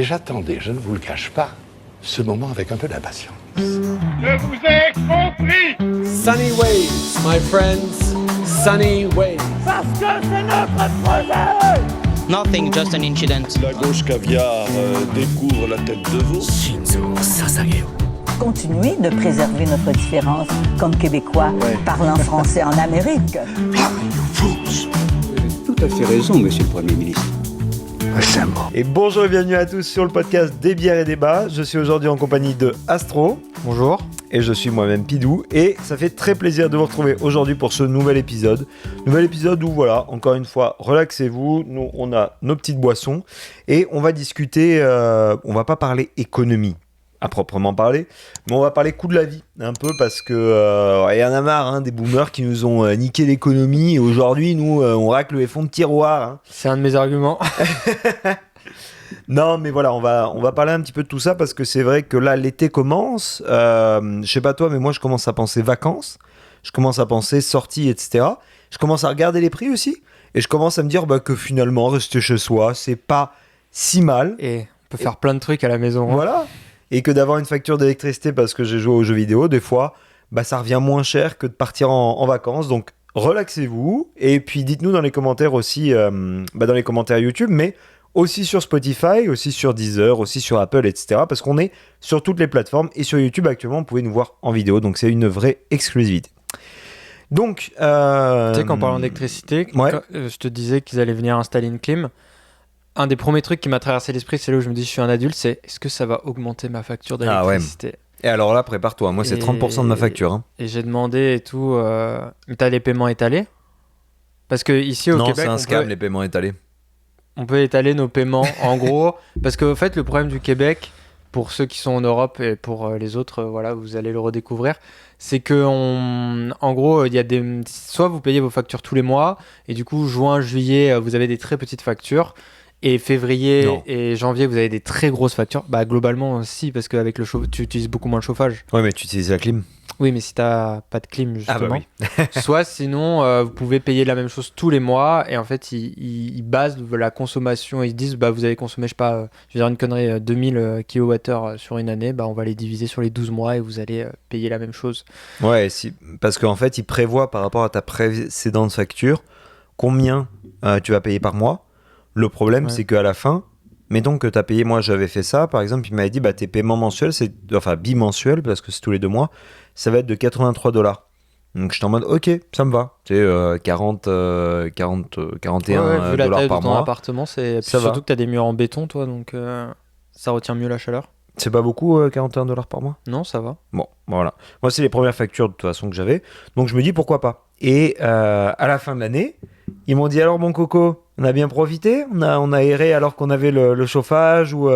Et j'attendais, je ne vous le cache pas, ce moment avec un peu d'impatience. Je vous ai compris. Sunny ways, my friends. Sunny ways. Parce que c'est notre projet. Nothing, just an incident. La gauche caviar découvre la tête de veau. Continuer de préserver notre différence comme Québécois parlant français en Amérique. Tout à fait raison, monsieur le Premier ministre. Et bonjour et bienvenue à tous sur le podcast Des bières et débats. Je suis aujourd'hui en compagnie de Astro. Bonjour. Et je suis moi-même Pidou. Et ça fait très plaisir de vous retrouver aujourd'hui pour ce nouvel épisode. Nouvel épisode où, voilà, encore une fois, relaxez-vous. Nous, on a nos petites boissons. Et on va discuter, on va pas parler économie à proprement parler, mais on va parler coût de la vie un peu parce que y en a marre des boomers qui nous ont niqué l'économie et aujourd'hui nous on racle les fonds de tiroir. C'est un de mes arguments. Non mais voilà, on va parler un petit peu de tout ça parce que c'est vrai que là l'été commence, je sais pas toi mais moi je commence à penser vacances, je commence à penser sorties etc. Je commence à regarder les prix aussi et je commence à me dire que finalement rester chez soi c'est pas si mal. Et on peut faire plein de trucs à la maison. Voilà. Et que d'avoir une facture d'électricité parce que j'ai joué aux jeux vidéo, des fois, ça revient moins cher que de partir en vacances. Donc, relaxez-vous. Et puis, dites-nous dans les commentaires aussi, dans les commentaires YouTube, mais aussi sur Spotify, aussi sur Deezer, aussi sur Apple, etc. Parce qu'on est sur toutes les plateformes. Et sur YouTube, actuellement, vous pouvez nous voir en vidéo. Donc, c'est une vraie exclusivité. Donc, tu sais qu'en parlant d'électricité, ouais. je te disais qu'ils allaient venir installer une clim. Un des premiers trucs qui m'a traversé l'esprit, c'est là où je me dis je suis un adulte, c'est est-ce que ça va augmenter ma facture d'électricité ? Et alors là, prépare-toi, moi c'est 30% de ma facture. Et j'ai demandé et tout, t'as les paiements étalés ? Parce que ici au Québec, c'est un scam les paiements étalés. On peut étaler nos paiements en gros, parce qu'en fait le problème du Québec, pour ceux qui sont en Europe et pour les autres, voilà, vous allez le redécouvrir, c'est que en gros, il y a soit vous payez vos factures tous les mois, et du coup juin, juillet, vous avez des très petites factures. Et février et janvier, vous avez des très grosses factures. Globalement, si, parce qu'avec le chauffage, tu utilises beaucoup moins le chauffage. Ouais, mais tu utilises la clim. Oui, mais si t'as pas de clim, justement. Oui. Soit sinon, vous pouvez payer la même chose tous les mois. Et en fait, ils basent la consommation. Ils disent, vous avez consommé, je sais pas, je vais dire une connerie, 2000 kWh sur une année. On va les diviser sur les 12 mois et vous allez payer la même chose. Ouais, parce qu'en fait, ils prévoient par rapport à ta précédente facture combien tu vas payer par mois. Le problème, c'est qu'à la fin, mettons que tu as payé, moi j'avais fait ça, par exemple, il m'avait dit, tes paiements mensuels, enfin bimensuels, parce que c'est tous les 2 mois, ça va être de $83. Donc j'étais en mode, ok, ça me va. Tu sais, 41 vu la taille par de ton mois. appartement, c'est ça surtout va. que tu as des murs en béton, toi, donc ça retient mieux la chaleur. C'est pas beaucoup, $41 par mois ? Non, ça va. Bon, voilà. Moi, c'est les premières factures de toute façon que j'avais. Donc je me dis, pourquoi pas ? Et à la fin de l'année, ils m'ont dit, alors mon coco, on a bien profité, on a aéré alors qu'on avait le chauffage ou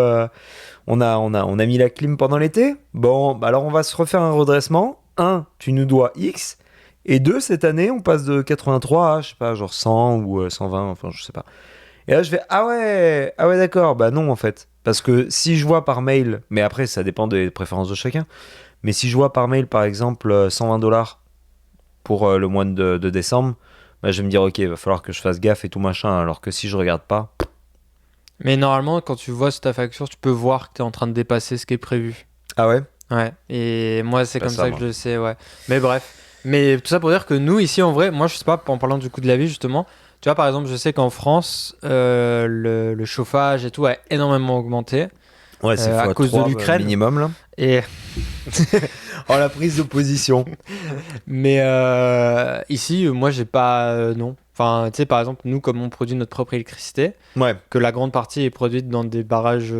on a mis la clim pendant l'été. Bon, alors on va se refaire un redressement. 1, tu nous dois X. Et 2, cette année, on passe de 83 à, je sais pas, genre 100 ou 120, enfin je sais pas. Et là, je fais, ah ouais, d'accord. Non, en fait. Parce que si je vois par mail, mais après, ça dépend des préférences de chacun. Mais si je vois par mail, par exemple, $120 pour le mois de décembre, je vais me dire, ok, il va falloir que je fasse gaffe et tout machin, alors que si je regarde pas... Mais normalement, quand tu vois sur ta facture, tu peux voir que tu es en train de dépasser ce qui est prévu. Ah ouais ? Ouais, et moi, c'est comme ça moi. que je le sais, ouais. Mais bref. Mais tout ça pour dire que nous, ici, en vrai, moi, je sais pas, en parlant du coût de la vie, justement, tu vois, par exemple, je sais qu'en France, le chauffage et tout a énormément augmenté. Ouais, c'est à cause de l'Ukraine. Minimum, là. Et... oh, la prise de position. Mais ici, moi, j'ai pas... non. Enfin, tu sais, par exemple, nous, comme on produit notre propre électricité, que la grande partie est produite dans des barrages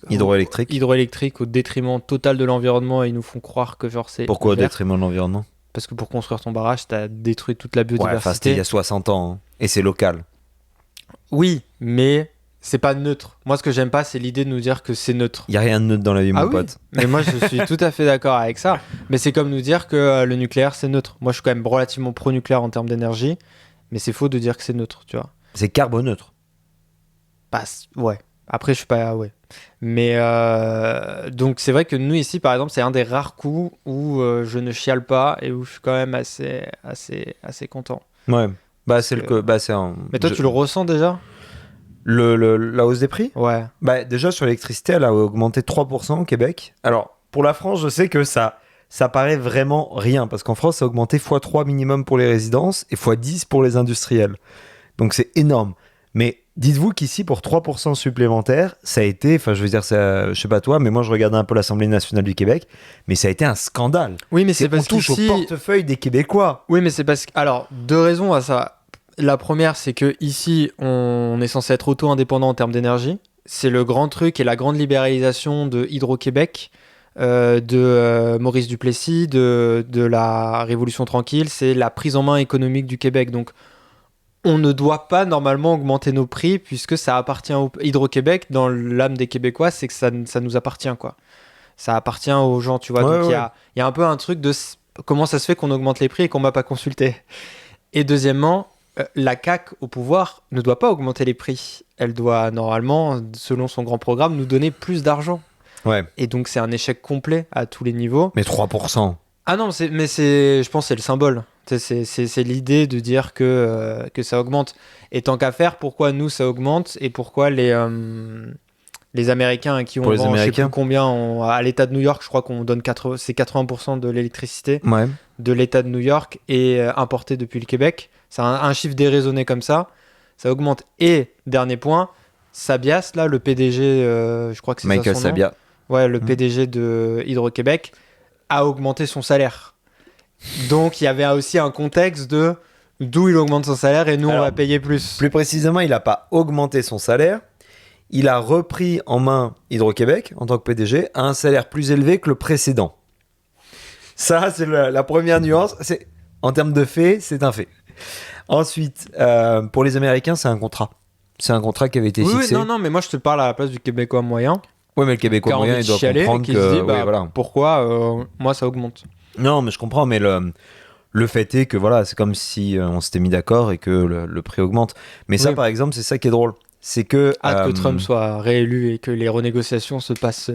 hydroélectriques au détriment total de l'environnement et ils nous font croire que genre c'est... Pourquoi au détriment de l'environnement ? Parce que pour construire ton barrage, t'as détruit toute la biodiversité. Ouais, enfin, c'était il y a 60 ans, et c'est local. Oui, mais c'est pas neutre. Moi, ce que j'aime pas, c'est l'idée de nous dire que c'est neutre. Il y a rien de neutre dans la vie, mon pote. Mais moi, je suis tout à fait d'accord avec ça. Mais c'est comme nous dire que le nucléaire, c'est neutre. Moi, je suis quand même relativement pro-nucléaire en termes d'énergie, mais c'est faux de dire que c'est neutre, tu vois. C'est carboneutre. Ouais. Après, je suis pas... Ouais. Mais donc, c'est vrai que nous, ici, par exemple, c'est un des rares coups où je ne chiale pas et où je suis quand même assez content. Ouais. C'est Mais toi, tu le ressens déjà ? La hausse des prix? Ouais. Bah, déjà, sur l'électricité, elle a augmenté 3% au Québec. Alors, pour la France, je sais que ça paraît vraiment rien, parce qu'en France, ça a augmenté x3 minimum pour les résidences et x10 pour les industriels. Donc, c'est énorme. Mais dites-vous qu'ici, pour 3% supplémentaires, ça a été, enfin, je veux dire, je sais pas toi, mais moi, je regardais un peu l'Assemblée nationale du Québec, mais ça a été un scandale. Oui, mais c'est On parce touche qu'ici... au portefeuille des Québécois. Oui, mais c'est parce que... Alors, deux raisons à ça. La première, c'est que ici, on est censé être auto-indépendant en termes d'énergie. C'est le grand truc et la grande libéralisation de Hydro-Québec, de Maurice Duplessis, de la Révolution tranquille. C'est la prise en main économique du Québec. Donc, on ne doit pas normalement augmenter nos prix puisque ça appartient au Hydro-Québec. Dans l'âme des Québécois, c'est que ça nous appartient, quoi. Ça appartient aux gens, tu vois. Ouais, Donc, il ouais. y a un peu un truc de comment ça se fait qu'on augmente les prix et qu'on m'a pas consulté. Et deuxièmement, la CAQ au pouvoir ne doit pas augmenter les prix. Elle doit normalement, selon son grand programme, nous donner plus d'argent. Ouais. Et donc c'est un échec complet à tous les niveaux. Mais 3%. Ah non, je pense que c'est le symbole. C'est l'idée de dire que ça augmente. Et tant qu'à faire, pourquoi nous ça augmente et pourquoi les Américains à qui on Pour les vend, je sais Américains. plus combien, à l'État de New York, je crois qu'on donne 80% de l'électricité Ouais. de l'État de New York est importé depuis le Québec. C'est un chiffre déraisonné comme ça augmente. Et dernier point, Sabias, là, le PDG, je crois que c'est Michael ça son nom. Sabia. Ouais, le PDG de Hydro-Québec a augmenté son salaire. Donc il y avait aussi un contexte de d'où il augmente son salaire et nous on Alors, va payer plus. Plus précisément, il n'a pas augmenté son salaire. Il a repris en main Hydro-Québec en tant que PDG à un salaire plus élevé que le précédent. Ça, c'est la première nuance. En termes de fait, c'est un fait. Ensuite, pour les Américains, c'est un contrat. C'est un contrat qui avait été Oui, fixé. non, mais moi je te parle à la place du Québécois moyen. Oui, mais le Québécois qui a moyen, envie il de doit chialer, comprendre qui que... se dit, oui, voilà. pourquoi moi ça augmente. Non, mais je comprends, mais le fait est que voilà, c'est comme si on s'était mis d'accord et que le prix augmente. Mais ça, Oui. par exemple, c'est ça qui est drôle. C'est que... Hâte que Trump soit réélu et que les renégociations se passent...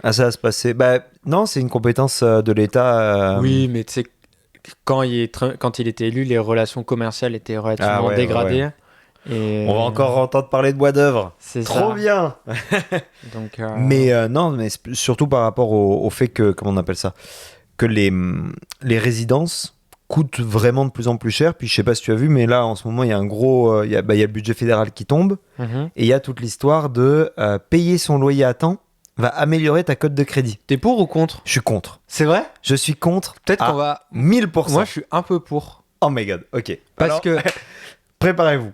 Ah, ça va se passer. Bah, non, c'est une compétence de l'État. Oui, mais tu sais, quand il était élu, les relations commerciales étaient relativement ouais, dégradées. ouais. Et On va encore entendre parler de bois d'œuvre. c'est Trop ça. bien. Donc, Mais non, mais surtout par rapport au fait que, comment on appelle ça, que les résidences coûtent vraiment de plus en plus cher. Puis je sais pas si tu as vu, mais là en ce moment il y a un gros, il y a le budget fédéral qui tombe mhm. et il y a toute l'histoire de payer son loyer à temps va améliorer ta cote de crédit. T'es pour ou contre? Je suis contre. C'est vrai? Je suis contre. Peut-être à qu'on va... 1000%. Moi, je suis un peu pour. Oh my god. Ok. Parce Alors, que... préparez-vous.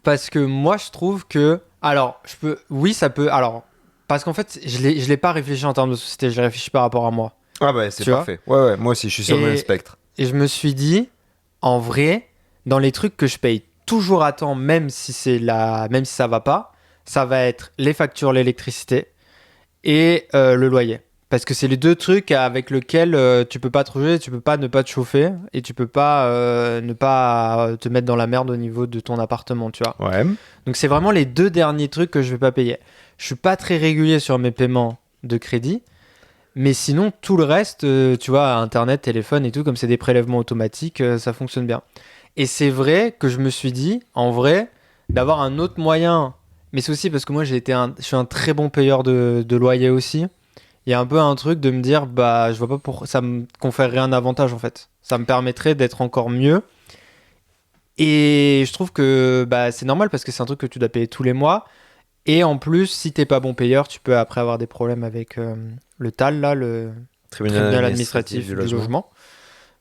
Parce que moi, je trouve que... Alors, je peux... Oui, ça peut... Alors, parce qu'en fait, je l'ai pas réfléchi en termes de société, je l'ai réfléchi par rapport à moi. Ah bah c'est Tu vois parfait. Ouais, moi aussi je suis sur le Et- même spectre. Et je me suis dit, en vrai, dans les trucs que je paye toujours à temps, même si ça va pas, ça va être les factures, l'électricité et le loyer. Parce que c'est les deux trucs avec lesquels tu peux pas te chauffer, tu peux pas ne pas te chauffer et tu peux pas ne pas te mettre dans la merde au niveau de ton appartement, tu vois. Ouais. Donc c'est vraiment les deux derniers trucs que je vais pas payer. Je suis pas très régulier sur mes paiements de crédit, mais sinon tout le reste, tu vois, internet, téléphone et tout, comme c'est des prélèvements automatiques, ça fonctionne bien. Et c'est vrai que je me suis dit, en vrai, d'avoir un autre moyen, mais c'est aussi parce que moi je suis un très bon payeur de loyer aussi. Il y a un peu un truc de me dire, bah je vois pas pour ça me conférerait un avantage en fait. Ça me permettrait d'être encore mieux. Et je trouve que bah, c'est normal parce que c'est un truc que tu dois payer tous les mois. Et en plus, si t'es pas bon payeur, tu peux après avoir des problèmes avec le TAL, là, le tribunal administratif du logement.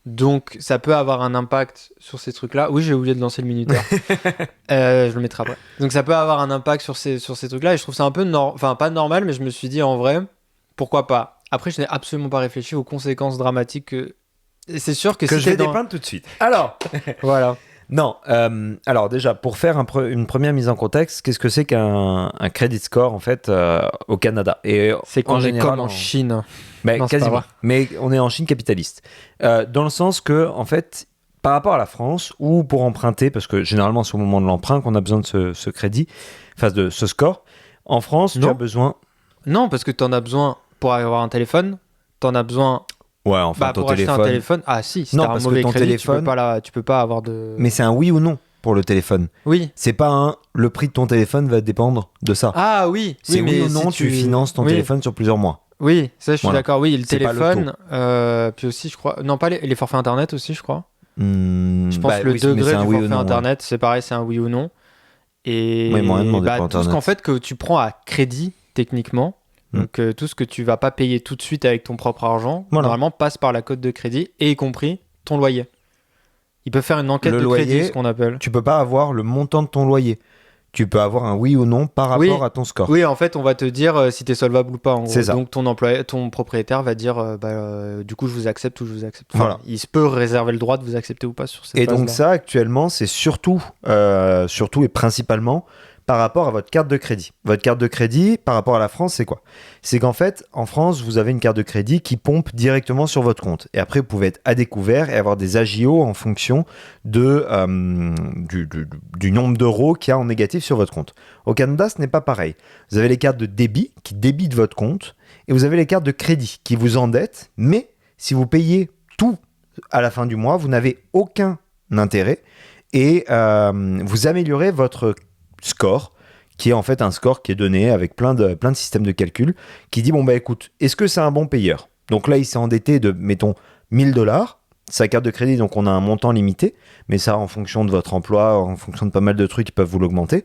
Donc ça peut avoir un impact sur ces trucs-là. Oui, j'ai oublié de lancer le minuteur. Je le mettrai après. Donc ça peut avoir un impact sur ces trucs-là. Et je trouve ça un peu, enfin pas normal, mais je me suis dit en vrai, pourquoi pas. Après, je n'ai absolument pas réfléchi aux conséquences dramatiques que... Et c'est sûr que je si vais t'es dans... dépeindre tout de suite. Alors, Voilà. non. Alors déjà, pour faire une première mise en contexte, qu'est-ce que c'est qu'un credit score en fait au Canada et C'est qu'on en est général comme en Chine. Ben, Non, c'est pas quasiment. vrai. Mais on est en Chine capitaliste. Dans le sens que, en fait, par rapport à la France, ou pour emprunter, parce que généralement c'est au moment de l'emprunt qu'on a besoin de ce crédit, enfin de ce score, en France, tu Non. as besoin... Non, parce que t'en as besoin pour avoir un téléphone. T'en as besoin Ouais, enfin ton pour acheter un téléphone... téléphone. Ah si Non, t'as un parce que mauvais ton crédit, téléphone- tu peux pas avoir de... Mais c'est un oui ou non. pour le téléphone. Oui. C'est pas le prix de ton téléphone va dépendre de ça. Ah oui. C'est mais oui ou non, si tu finances ton téléphone sur plusieurs mois. Oui, ça je suis Voilà. d'accord. Oui, le C'est pas le téléphone, puis aussi je crois, non pas les forfaits internet aussi je crois. Je pense Bah le oui, mais degré c'est un du oui ou forfait non, ouais. internet, c'est pareil, c'est un oui ou non. Et Oui, moyen de demander pour tout ce Internet. qu'en fait que tu prends à crédit techniquement, donc tout ce que tu vas pas payer tout de suite avec ton propre argent, Voilà. normalement passe par la cote de crédit et y compris ton loyer. Ils peuvent faire une enquête Le de loyer, crédit, ce qu'on appelle. Tu peux pas avoir le montant de ton loyer. Tu peux avoir un oui ou non par rapport Oui. à ton score. Oui, en fait, on va te dire si tu es solvable ou pas. En gros. C'est ça. Donc ton propriétaire va dire du coup je vous accepte ou je vous accepte. Enfin, Voilà. il se peut réserver le droit de vous accepter ou pas sur cette Et donc base-là. ça, actuellement, c'est surtout et principalement par rapport à votre carte de crédit. Votre carte de crédit, par rapport à la France, c'est quoi ? C'est qu'en fait, en France, vous avez une carte de crédit qui pompe directement sur votre compte. Et après, vous pouvez être à découvert et avoir des agios en fonction du nombre d'euros qu'il y a en négatif sur votre compte. Au Canada, ce n'est pas pareil. Vous avez les cartes de débit qui débitent votre compte et vous avez les cartes de crédit qui vous endettent, mais si vous payez tout à la fin du mois, vous n'avez aucun intérêt et vous améliorez votre score, qui est en fait un score qui est donné avec plein de systèmes de calcul, qui dit, bon bah écoute, est-ce que c'est un bon payeur ? Donc là, il s'est endetté de, mettons, $1000, sa carte de crédit, donc on a un montant limité, mais ça en fonction de votre emploi, en fonction de pas mal de trucs qui peuvent vous l'augmenter.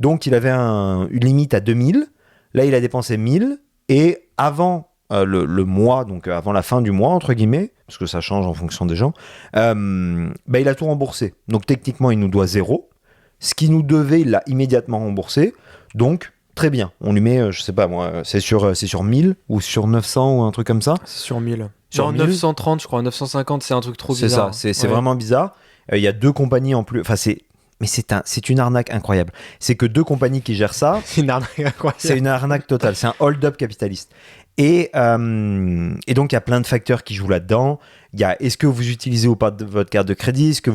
Donc il avait une limite à 2000, là il a dépensé 1000, et avant le mois, donc avant la fin du mois, entre guillemets, parce que ça change en fonction des gens, il a tout remboursé. Donc techniquement, il nous doit 0. Ce qu'il nous devait, il l'a immédiatement remboursé. Donc, très bien. On lui met, je sais pas moi, c'est sur 1000 ou sur 900 ou un truc comme ça. C'est sur 1000. Sur Non, 1000. 930, je crois. 950, c'est un truc trop C'est bizarre. ça, c'est Ouais. vraiment bizarre. Il y a 2 compagnies en plus. Enfin, c'est une arnaque incroyable. C'est que 2 compagnies qui gèrent ça. C'est une arnaque incroyable. C'est une arnaque totale. C'est un hold-up capitaliste. Et donc, il y a plein de facteurs qui jouent là-dedans. Il y a est-ce que vous utilisez ou pas votre carte de crédit ? Est-ce que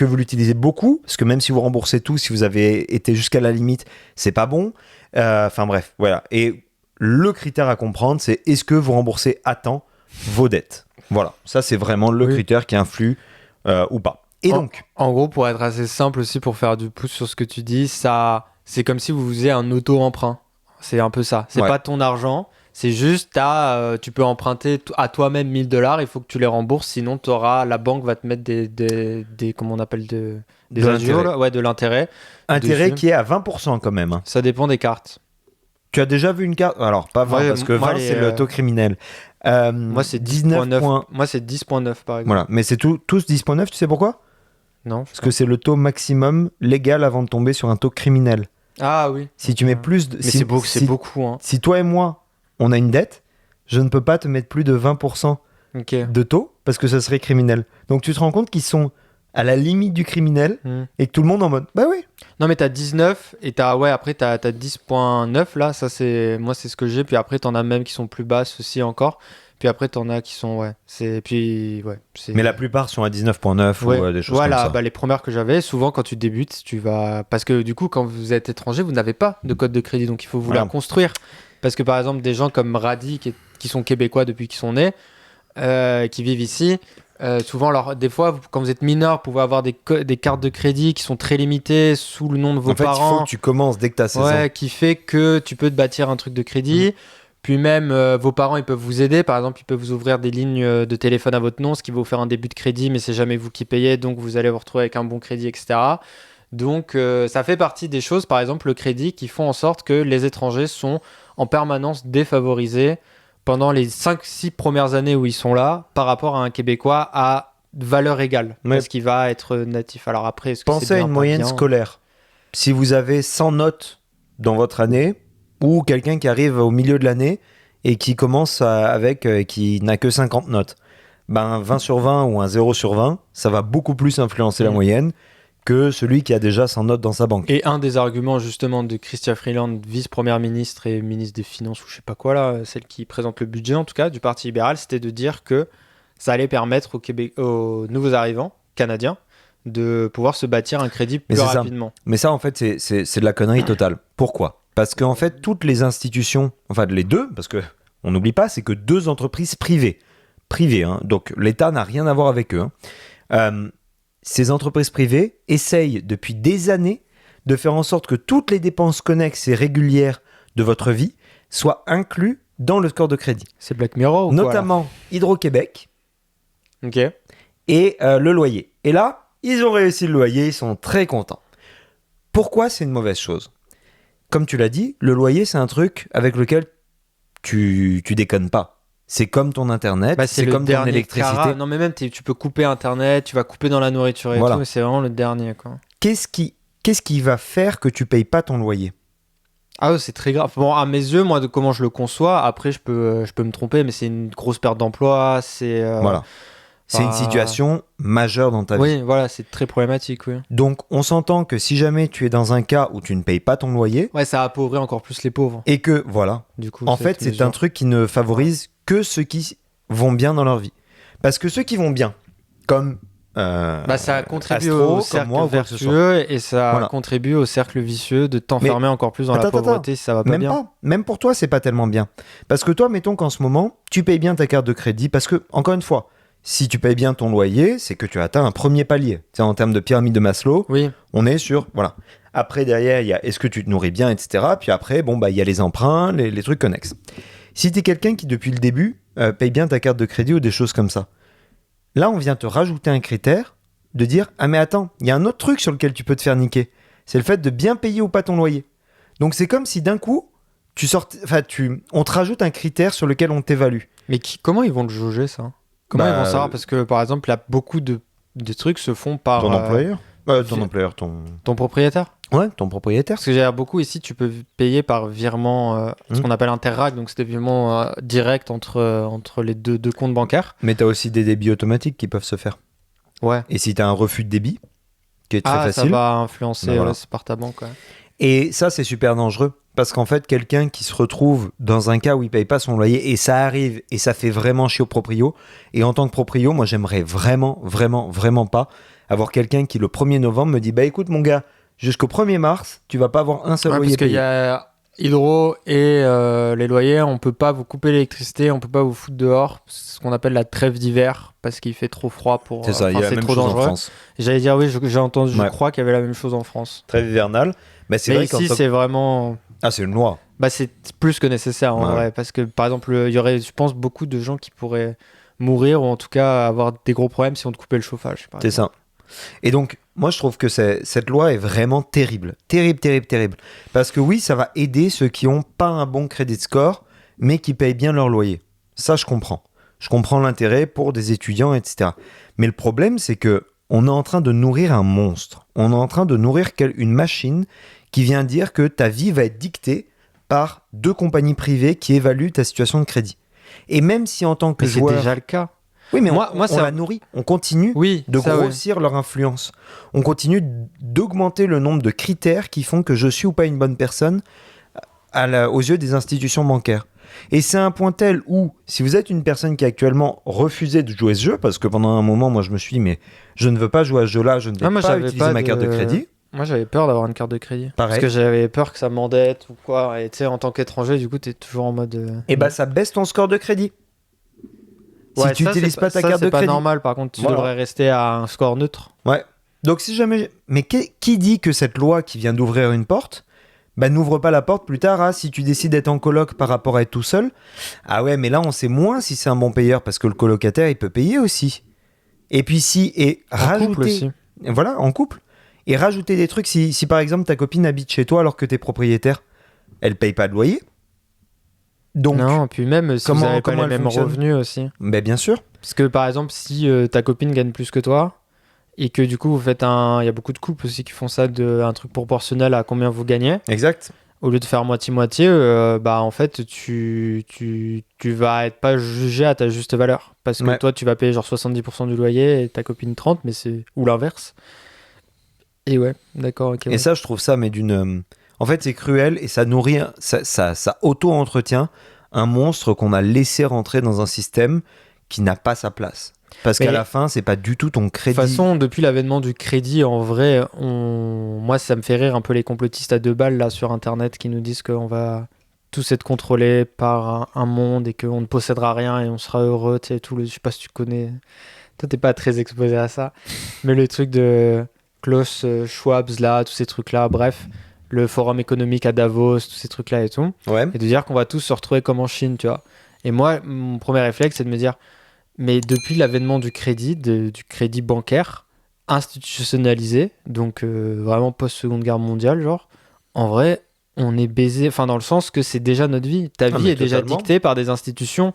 vous l'utilisez beaucoup ? Parce que même si vous remboursez tout, si vous avez été jusqu'à la limite, c'est pas bon. Enfin bref, voilà. Et le critère à comprendre, c'est est-ce que vous remboursez à temps vos dettes ? Voilà. Ça, c'est vraiment le critère qui influe ou pas. Et donc... En gros, pour être assez simple aussi, pour faire du pouce sur ce que tu dis, ça, c'est comme si vous faisiez un auto-emprunt. C'est un peu ça. C'est pas ton argent. C'est juste, tu peux emprunter à toi-même $1000, il faut que tu les rembourses, sinon la banque va te mettre des comment on appelle, des agios, là. Ouais, de l'intérêt. Intérêt dessus. qui est à 20% quand même. Ça dépend des cartes. Tu as déjà vu une carte ? Alors, pas 20, Ouais, parce que 20, moi, c'est le taux criminel. Moi, c'est 19 points. Moi, c'est 10.9 par exemple. Voilà, mais c'est tous 10.9, tu sais pourquoi ? Non. Parce que c'est le taux maximum légal avant de tomber sur un taux criminel. Ah oui. Si tu mets plus de... Mais c'est beaucoup. Hein. Si toi et moi, on a une dette, je ne peux pas te mettre plus de 20% Ok. de taux, parce que ça serait criminel. Donc tu te rends compte qu'ils sont à la limite du criminel, et que tout le monde en mode, bah oui. Non mais t'as 19, et après t'as 10.9, là, ça c'est... Moi c'est ce que j'ai, puis après t'en as même qui sont plus basses aussi encore. Puis après, t'en as qui sont, Mais la plupart sont à 19.9 ou des choses comme ça. Bah, les premières que j'avais, souvent quand tu débutes, tu vas... Parce que du coup, quand vous êtes étranger, vous n'avez pas de code de crédit, donc il faut vous la construire. Parce que par exemple, des gens comme Radi, qui sont québécois depuis qu'ils sont nés, qui vivent ici, souvent, des fois, quand vous êtes mineur, vous pouvez avoir des cartes de crédit qui sont très limitées sous le nom de vos parents. En fait, il faut que tu commences dès que tu as 16 ans. Ouais, qui fait que tu peux te bâtir un truc de crédit. Puis même, vos parents, ils peuvent vous aider. Par exemple, ils peuvent vous ouvrir des lignes de téléphone à votre nom, ce qui va vous faire un début de crédit, mais c'est jamais vous qui payez, donc vous allez vous retrouver avec un bon crédit, etc. Donc, ça fait partie des choses, par exemple, le crédit, qui font en sorte que les étrangers sont en permanence défavorisés pendant les 5-6 premières années où ils sont là, par rapport à un Québécois à valeur égale, parce qu'il va être natif. Alors après, est-ce que pensez c'est bien, à une pas moyenne bien scolaire. Si vous avez 100 notes dans votre année, ou quelqu'un qui arrive au milieu de l'année et qui commence qui n'a que 50 notes, ben 20 sur 20 ou un 0 sur 20, ça va beaucoup plus influencer la moyenne que celui qui a déjà 100 notes dans sa banque. Et un des arguments justement de Chrystia Freeland, vice-première ministre et ministre des Finances, ou je sais pas quoi là, celle qui présente le budget en tout cas, du Parti libéral, c'était de dire que ça allait permettre aux nouveaux arrivants canadiens de pouvoir se bâtir un crédit plus rapidement. Mais ça en fait c'est de la connerie totale. Pourquoi ? Parce qu'en fait, toutes les institutions, enfin les deux, parce qu'on n'oublie pas, c'est que 2 entreprises privées, hein, donc l'État n'a rien à voir avec eux. ces entreprises privées essayent depuis des années de faire en sorte que toutes les dépenses connexes et régulières de votre vie soient incluses dans le score de crédit. C'est Black Mirror ou quoi, Notamment Hydro-Québec là Ok. et le loyer. Et là, ils ont réussi le loyer, ils sont très contents. Pourquoi c'est une mauvaise chose ? Comme tu l'as dit, le loyer, c'est un truc avec lequel tu déconnes pas. C'est comme ton internet, Bah, c'est le comme ton dernier électricité. Cara. Non, mais même tu peux couper internet, tu vas couper dans la nourriture et Voilà. tout, mais c'est vraiment le dernier, quoi. Qu'est-ce qui va faire que tu payes pas ton loyer ? Ah ouais, c'est très grave. Bon, à mes yeux, moi, de comment je le conçois, après, je peux me tromper, mais c'est une grosse perte d'emploi, c'est... Voilà. C'est une bah, situation majeure dans ta vie. Oui, voilà, c'est très problématique, oui. Donc, on s'entend que si jamais tu es dans un cas où tu ne payes pas ton loyer, Ouais, ça appauvrit encore plus les pauvres, et que, voilà, du coup. en cette fait, c'est mesure. un truc qui ne favorise que ceux qui vont bien dans leur vie. Parce que ceux qui vont bien, comme Bah, ça contribue Astro, au comme cercle moi, ou quoi que ce soit. vertueux et ça Voilà. contribue au cercle vicieux de t'enfermer encore plus dans la Attends, pauvreté si ça va pas Même bien. pas. Même pour toi, c'est pas tellement bien. Parce que toi, mettons qu'en ce moment, tu payes bien ta carte de crédit. Parce que, encore une fois, si tu payes bien ton loyer, c'est que tu as atteint un premier palier. Tu sais, en termes de pyramide de Maslow, Oui, on est sur. Voilà. Après, derrière, il y a est-ce que tu te nourris bien, etc. Puis après, bon, bah, il y a les emprunts, les trucs connexes. Si tu es quelqu'un qui, depuis le début, paye bien ta carte de crédit ou des choses comme ça, là, on vient te rajouter un critère de dire ah, mais attends, il y a un autre truc sur lequel tu peux te faire niquer. C'est le fait de bien payer ou pas ton loyer. Donc, c'est comme si d'un coup, on te rajoute un critère sur lequel on t'évalue. mais comment ils vont le jauger, ça? Comment Bah, ils vont savoir? Parce que, par exemple, là, beaucoup de trucs se font par Ton employeur ton vi- employeur, ton propriétaire. Ouais, ton propriétaire. Parce que j'ai beaucoup ici, tu peux payer par virement, ce qu'on appelle interrac, donc c'est des virements directs entre les deux comptes bancaires. Mais tu as aussi des débits automatiques qui peuvent se faire. Ouais. Et si tu as un refus de débit, qui est très Ah, ça facile, va influencer Bah, voilà. c'est par ta banque. Ouais. et ça, c'est super dangereux. Parce qu'en fait, quelqu'un qui se retrouve dans un cas où il paye pas son loyer, et ça arrive, et ça fait vraiment chier au proprio. Et en tant que proprio, moi, j'aimerais vraiment, vraiment, vraiment pas avoir quelqu'un qui, le 1er novembre, me dit bah écoute, mon gars, jusqu'au 1er mars, tu vas pas avoir un seul Ouais, loyer parce qu'il payé. y a Hydro et les loyers, on peut pas vous couper l'électricité, on peut pas vous foutre dehors, ce qu'on appelle la trêve d'hiver, parce qu'il fait trop froid pour. C'est ça, il y a la c'est même trop chose dangereux. en France. J'allais dire oui, j'ai entendu, Ouais. je crois qu'il y avait la même chose en France. Trêve hivernale. Mais c'est Mais vrai ici, qu'en c'est vraiment. Ah, c'est une loi. Bah, c'est plus que nécessaire en Ouais. vrai, parce que par exemple, il y aurait, je pense, beaucoup de gens qui pourraient mourir ou en tout cas avoir des gros problèmes si on te coupait le chauffage. par C'est exemple. ça. Et donc, moi, je trouve que cette loi est vraiment terrible. Terrible, terrible, terrible. Parce que oui, ça va aider ceux qui n'ont pas un bon crédit score, mais qui payent bien leur loyer. Ça, je comprends. Je comprends l'intérêt pour des étudiants, etc. Mais le problème, c'est que on est en train de nourrir un monstre. On est en train de nourrir une machine qui vient dire que ta vie va être dictée par 2 compagnies privées qui évaluent ta situation de crédit. Et même si en tant que Mais c'est joueur... déjà le cas. Oui, mais Moi, on ça- la nourrit. On continue Oui, de ça, ouais. grossir leur influence. On continue d'augmenter le nombre de critères qui font que je suis ou pas une bonne personne aux yeux des institutions bancaires. Et c'est un point tel où, si vous êtes une personne qui a actuellement refusé de jouer ce jeu, parce que pendant un moment, moi, je me suis dit, mais je ne veux pas jouer à ce jeu-là, je ne vais Ah, moi, pas j'avais utiliser pas ma carte de crédit. Moi, j'avais peur d'avoir une carte de crédit. Pareil. Parce que j'avais peur que ça m'endette ou quoi. Et tu sais, en tant qu'étranger, du coup, t'es toujours en mode. Et bah, ça baisse ton score de crédit. Ouais, si tu ça, n'utilises c'est pas ta ça, carte de c'est pas crédit. normal. Par contre, tu Voilà. devrais rester à un score neutre. Ouais. Donc si jamais... Mais qui dit que cette loi qui vient d'ouvrir une porte, bah n'ouvre pas la porte plus tard à si tu décides d'être en coloc par rapport à être tout seul. Ah ouais, mais là on sait moins si c'est un bon payeur parce que le colocataire il peut payer aussi. Et puis En couple aussi. Voilà, en couple. Et rajouter des trucs si par exemple ta copine habite chez toi alors que t'es propriétaire, elle paye pas de loyer. Donc, Non, puis même si vous comment- n'avez pas comment les elle mêmes fonctionne revenus aussi. ben bien sûr. Parce que par exemple, si ta copine gagne plus que toi, et que du coup vous faites un. Il y a beaucoup de couples aussi qui font ça, un truc proportionnel à combien vous gagnez. Exact. Au lieu de faire moitié-moitié, bah en fait, tu vas être pas jugé à ta juste valeur. Parce que Ouais. toi, tu vas payer genre 70% du loyer et ta copine 30%, mais c'est. Ou l'inverse. Et ouais, d'accord, ok. Et ouais. ça, je trouve ça, mais d'une. En fait, c'est cruel et ça nourrit, ça auto-entretient un monstre qu'on a laissé rentrer dans un système qui n'a pas sa place. Parce Mais- qu'à la fin, c'est pas du tout ton De crédit. toute façon, depuis l'avènement du crédit, en vrai, moi, ça me fait rire un peu les complotistes à 2 balles là sur Internet qui nous disent qu'on va tous être contrôlés par un monde et qu'on ne possédera rien et on sera heureux. Tu sais, je sais pas si tu connais Toi, t'es pas très exposé à ça. Mais le truc de Klaus Schwab, là, tous ces trucs-là, bref, le forum économique à Davos, tous ces trucs-là et tout. Ouais. Et de dire qu'on va tous se retrouver comme en Chine, tu vois. Et moi, mon premier réflexe, c'est de me dire, mais depuis l'avènement du crédit bancaire institutionnalisé, donc vraiment post-seconde guerre mondiale, genre, en vrai, on est baisé, enfin dans le sens que c'est déjà notre vie. Ta vie est déjà dictée par des institutions,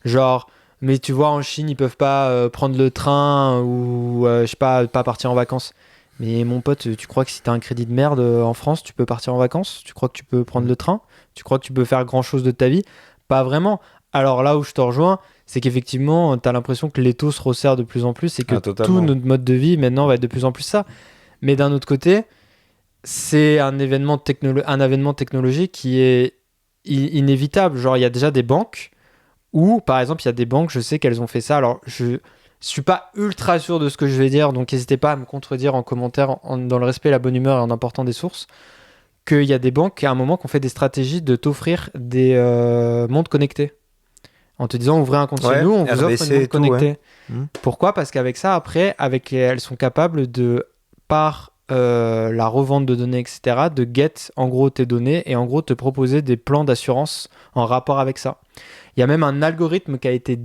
genre, mais tu vois, en Chine, ils peuvent pas prendre le train ou, je sais pas partir en vacances. Mais mon pote, tu crois que si t'as un crédit de merde en France, tu peux partir en vacances? Tu crois que tu peux prendre le train? Tu crois que tu peux faire grand chose de ta vie? Pas vraiment. Alors là où je te rejoins, c'est qu'effectivement, t'as l'impression que l'étau se resserre de plus en plus et que tout notre mode de vie maintenant va être de plus en plus ça. Mais d'un autre côté, c'est un événement technologique qui est inévitable. Genre, il y a déjà des banques où, par exemple, il y a des banques, je sais qu'elles ont fait ça. Alors, je suis pas ultra sûr de ce que je vais dire, donc n'hésitez pas à me contredire en commentaire, dans le respect, la bonne humeur et en apportant des sources, qu'il y a des banques à un moment qui ont fait des stratégies de t'offrir des montres connectées. En te disant, ouvrez un compte chez nous, on vous offre une montre connectée. Pourquoi ? Parce qu'avec ça, après, elles sont capables de, par la revente de données, etc., de get, en gros, tes données et en gros, te proposer des plans d'assurance en rapport avec ça. Il y a même un algorithme qui a été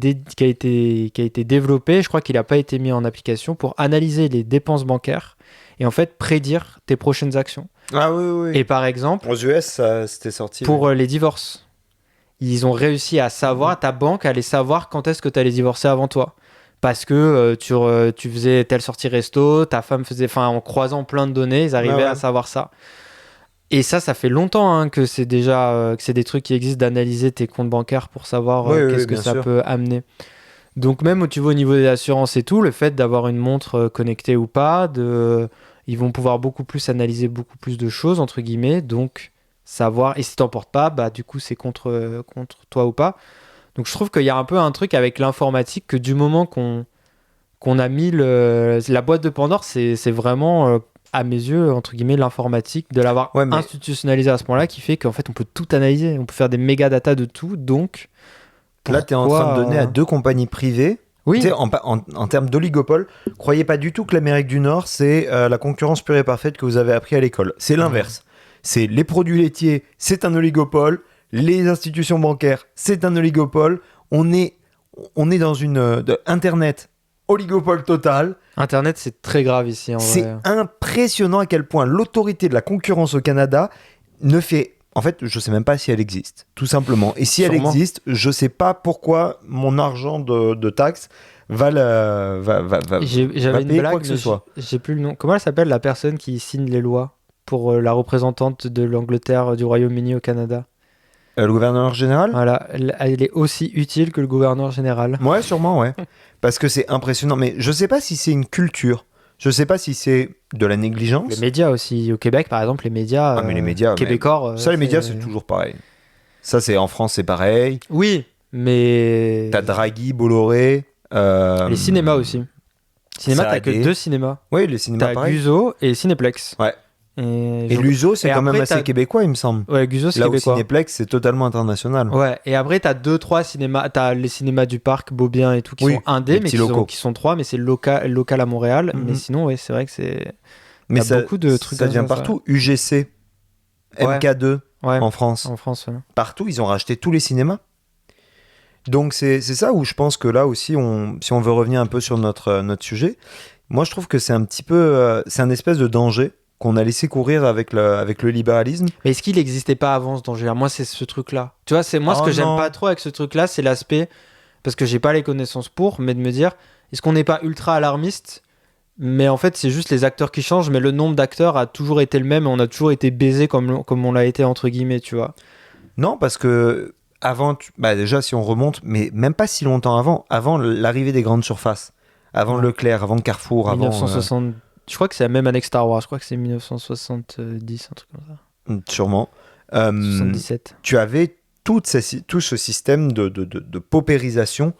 développé, je crois qu'il n'a pas été mis en application, pour analyser les dépenses bancaires et en fait prédire tes prochaines actions. Ah oui. Et par exemple, aux US, ça, c'était sorti. Pour les divorces, ils ont réussi à savoir, ta banque allait savoir quand est-ce que tu allais divorcer avant toi. Parce que tu faisais telle sortie resto, ta femme faisait... Enfin, en croisant plein de données, ils arrivaient à savoir ça. Et ça fait longtemps que c'est déjà que c'est des trucs qui existent, d'analyser tes comptes bancaires pour savoir qu'est-ce que ça peut amener. Donc même tu vois, au niveau des assurances et tout, le fait d'avoir une montre connectée ou pas, ils vont pouvoir beaucoup plus analyser beaucoup plus de choses, entre guillemets, donc savoir, et si t'en portes pas, bah du coup c'est contre toi ou pas. Donc je trouve qu'il y a un peu un truc avec l'informatique, que du moment qu'on a mis la boîte de Pandore, c'est vraiment... à mes yeux, entre guillemets, l'informatique, de l'avoir institutionnalisé à ce point-là, qui fait qu'en fait, on peut tout analyser, on peut faire des méga data de tout, donc... Là, tu es en train de donner à 2 compagnies privées, en termes d'oligopole, croyez pas du tout que l'Amérique du Nord, c'est la concurrence pure et parfaite que vous avez appris à l'école. C'est l'inverse. C'est les produits laitiers, c'est un oligopole, les institutions bancaires, c'est un oligopole, on est dans Internet, oligopole total. Internet, c'est très grave ici. C'est impressionnant à quel point l'autorité de la concurrence au Canada ne fait... En fait, je sais même pas si elle existe, tout simplement. Et si elle existe, je sais pas pourquoi mon argent de taxes va J'avais une payer blague, quoi que ce soit. J'ai plus le nom. Comment elle s'appelle, la personne qui signe les lois pour la représentante de l'Angleterre, du Royaume-Uni au Canada? Le gouverneur général ? Voilà, elle est aussi utile que le gouverneur général. Ouais, sûrement, ouais. Parce que c'est impressionnant. Mais je sais pas si c'est une culture. Je sais pas si c'est de la négligence. Les médias aussi. Au Québec, par exemple, les médias, mais les médias québécois... ça, les médias, c'est toujours pareil. Ça, c'est en France, c'est pareil. Oui, mais... T'as Draghi, Bolloré... Les cinémas aussi. Cinéma, t'as que 2 cinémas. Oui, les cinémas, pareil. T'as Guzzo et Cinéplex. Ouais. Et l'USO, c'est quand même assez québécois, il me semble. Ouais, Guzzo, c'est là québécois. Là où Cinéplex, c'est totalement international. Ouais, et après, t'as 2-3 cinémas. T'as les cinémas du parc, Beaubien et tout, qui sont indés, mais qui sont 3, mais c'est local à Montréal. Mais sinon, ouais, c'est vrai que c'est... Mais ça, beaucoup de trucs ça vient partout. UGC, MK2, en France. En France, ouais. Partout, ils ont racheté tous les cinémas. Donc, c'est ça où je pense que là aussi, si on veut revenir un peu sur notre sujet, moi, je trouve que c'est un petit peu... c'est un espèce de danger qu'on a laissé courir avec le libéralisme. Mais est-ce qu'il n'existait pas avant ce danger-là ? Moi, c'est ce truc-là. Tu vois, c'est moi ce que j'aime pas trop avec ce truc-là, c'est l'aspect, parce que j'ai pas les connaissances mais de me dire, est-ce qu'on n'est pas ultra alarmiste ? Mais en fait, c'est juste les acteurs qui changent, mais le nombre d'acteurs a toujours été le même et on a toujours été baisés comme on l'a été, entre guillemets, tu vois. Non, parce que avant, déjà, si on remonte, mais même pas si longtemps avant l'arrivée des grandes surfaces, avant Leclerc, avant Carrefour, 1960. Je crois que c'est la même année que Star Wars. Je crois que c'est 1970, un truc comme ça. Sûrement. 77. Tu avais tout ce système de paupérisation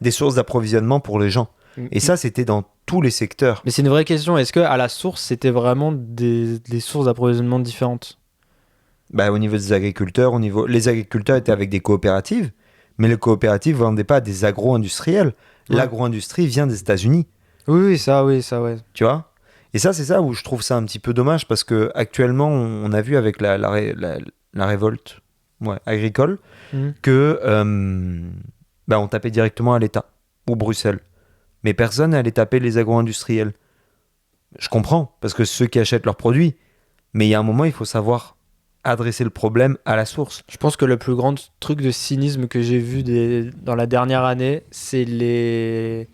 des sources d'approvisionnement pour les gens. Et ça, c'était dans tous les secteurs. Mais c'est une vraie question. Est-ce qu'à la source, c'était vraiment des sources d'approvisionnement différentes ? Au niveau des agriculteurs, les agriculteurs étaient avec des coopératives, mais les coopératives ne vendaient pas à des agro-industriels. Ouais. L'agro-industrie vient des États-Unis, Oui, ça, ouais. tu vois. Et ça, c'est ça où je trouve ça un petit peu dommage parce que actuellement, on a vu avec la révolte agricole que on tapait directement à l'État ou Bruxelles. Mais personne n'allait taper les agro-industriels. Je comprends, parce que c'est ceux qui achètent leurs produits. Mais il y a un moment, il faut savoir adresser le problème à la source. Je pense que le plus grand truc de cynisme que j'ai vu dans la dernière année, c'est les...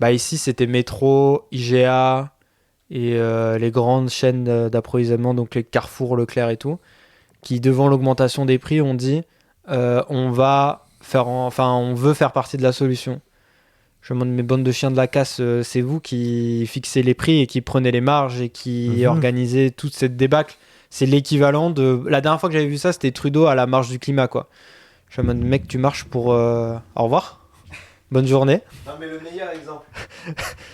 ici, c'était Métro, IGA et les grandes chaînes d'approvisionnement, donc les Carrefour, Leclerc et tout, qui, devant l'augmentation des prix, ont dit on veut faire partie de la solution. Je me demande, mes bandes de chiens de la casse, c'est vous qui fixez les prix et qui prenez les marges et qui organisez toute cette débâcle. C'est l'équivalent de... La dernière fois que j'avais vu ça, c'était Trudeau à la marche du climat, quoi. Je me demande, mec, tu marches pour... Au revoir. Bonne journée. Non, mais le meilleur exemple.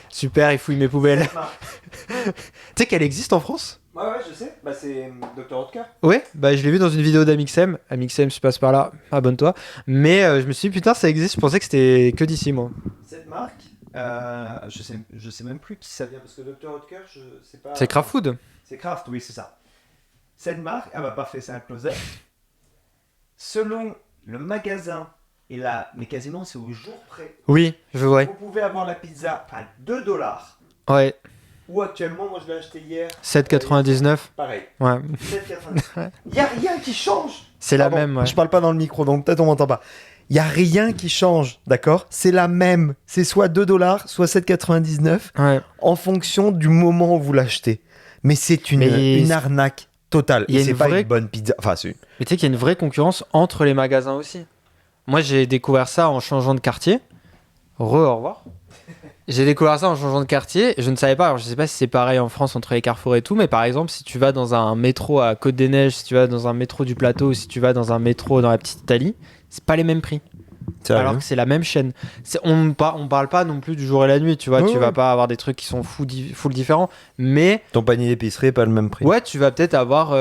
Super, il fouille mes poubelles. Tu sais qu'elle existe en France ? Ouais, je sais. C'est Dr. Oetker. Ouais, je l'ai vu dans une vidéo d'Amixem. Amixem, si tu passes par là, abonne-toi. Mais je me suis dit, putain, ça existe. Je pensais que c'était que d'ici, moi. Cette marque, je sais même plus si ça vient parce que Dr. Oetker, je sais pas. C'est Kraft Food. C'est Kraft, oui, c'est ça. Cette marque, parfait, c'est un closet. Selon le magasin mais quasiment c'est au jour près. Oui, je vois. Vous pouvez avoir la pizza à $2. Ouais. Ou actuellement, moi je l'ai acheté hier. 7,99. Pareil. Ouais. 7,99. Il n'y a rien qui change. C'est la même, ouais. Je parle pas dans le micro, donc peut-être on m'entend pas. Il n'y a rien qui change, d'accord ? C'est la même. C'est soit $2, soit 7,99 Ouais. en fonction du moment où vous l'achetez. Mais c'est une arnaque totale. Il y a Et c'est une pas vraie- une bonne pizza. Enfin, c'est... Mais tu sais qu'il y a une vraie concurrence entre les magasins aussi. Moi, j'ai découvert ça en changeant de quartier. Au revoir. J'ai découvert ça en changeant de quartier. Je ne savais pas. Alors, je sais pas si c'est pareil en France entre les carrefours et tout, mais par exemple, si tu vas dans un métro à Côte-des-Neiges, si tu vas dans un métro du Plateau, ou si tu vas dans un métro dans la petite Italie, c'est pas les mêmes prix. Alors que c'est la même chaîne. On parle pas non plus du jour et la nuit, tu vois. Tu vas pas avoir des trucs qui sont full différents, mais Ton panier d'épicerie n'est pas le même prix. ouais, tu vas peut-être avoir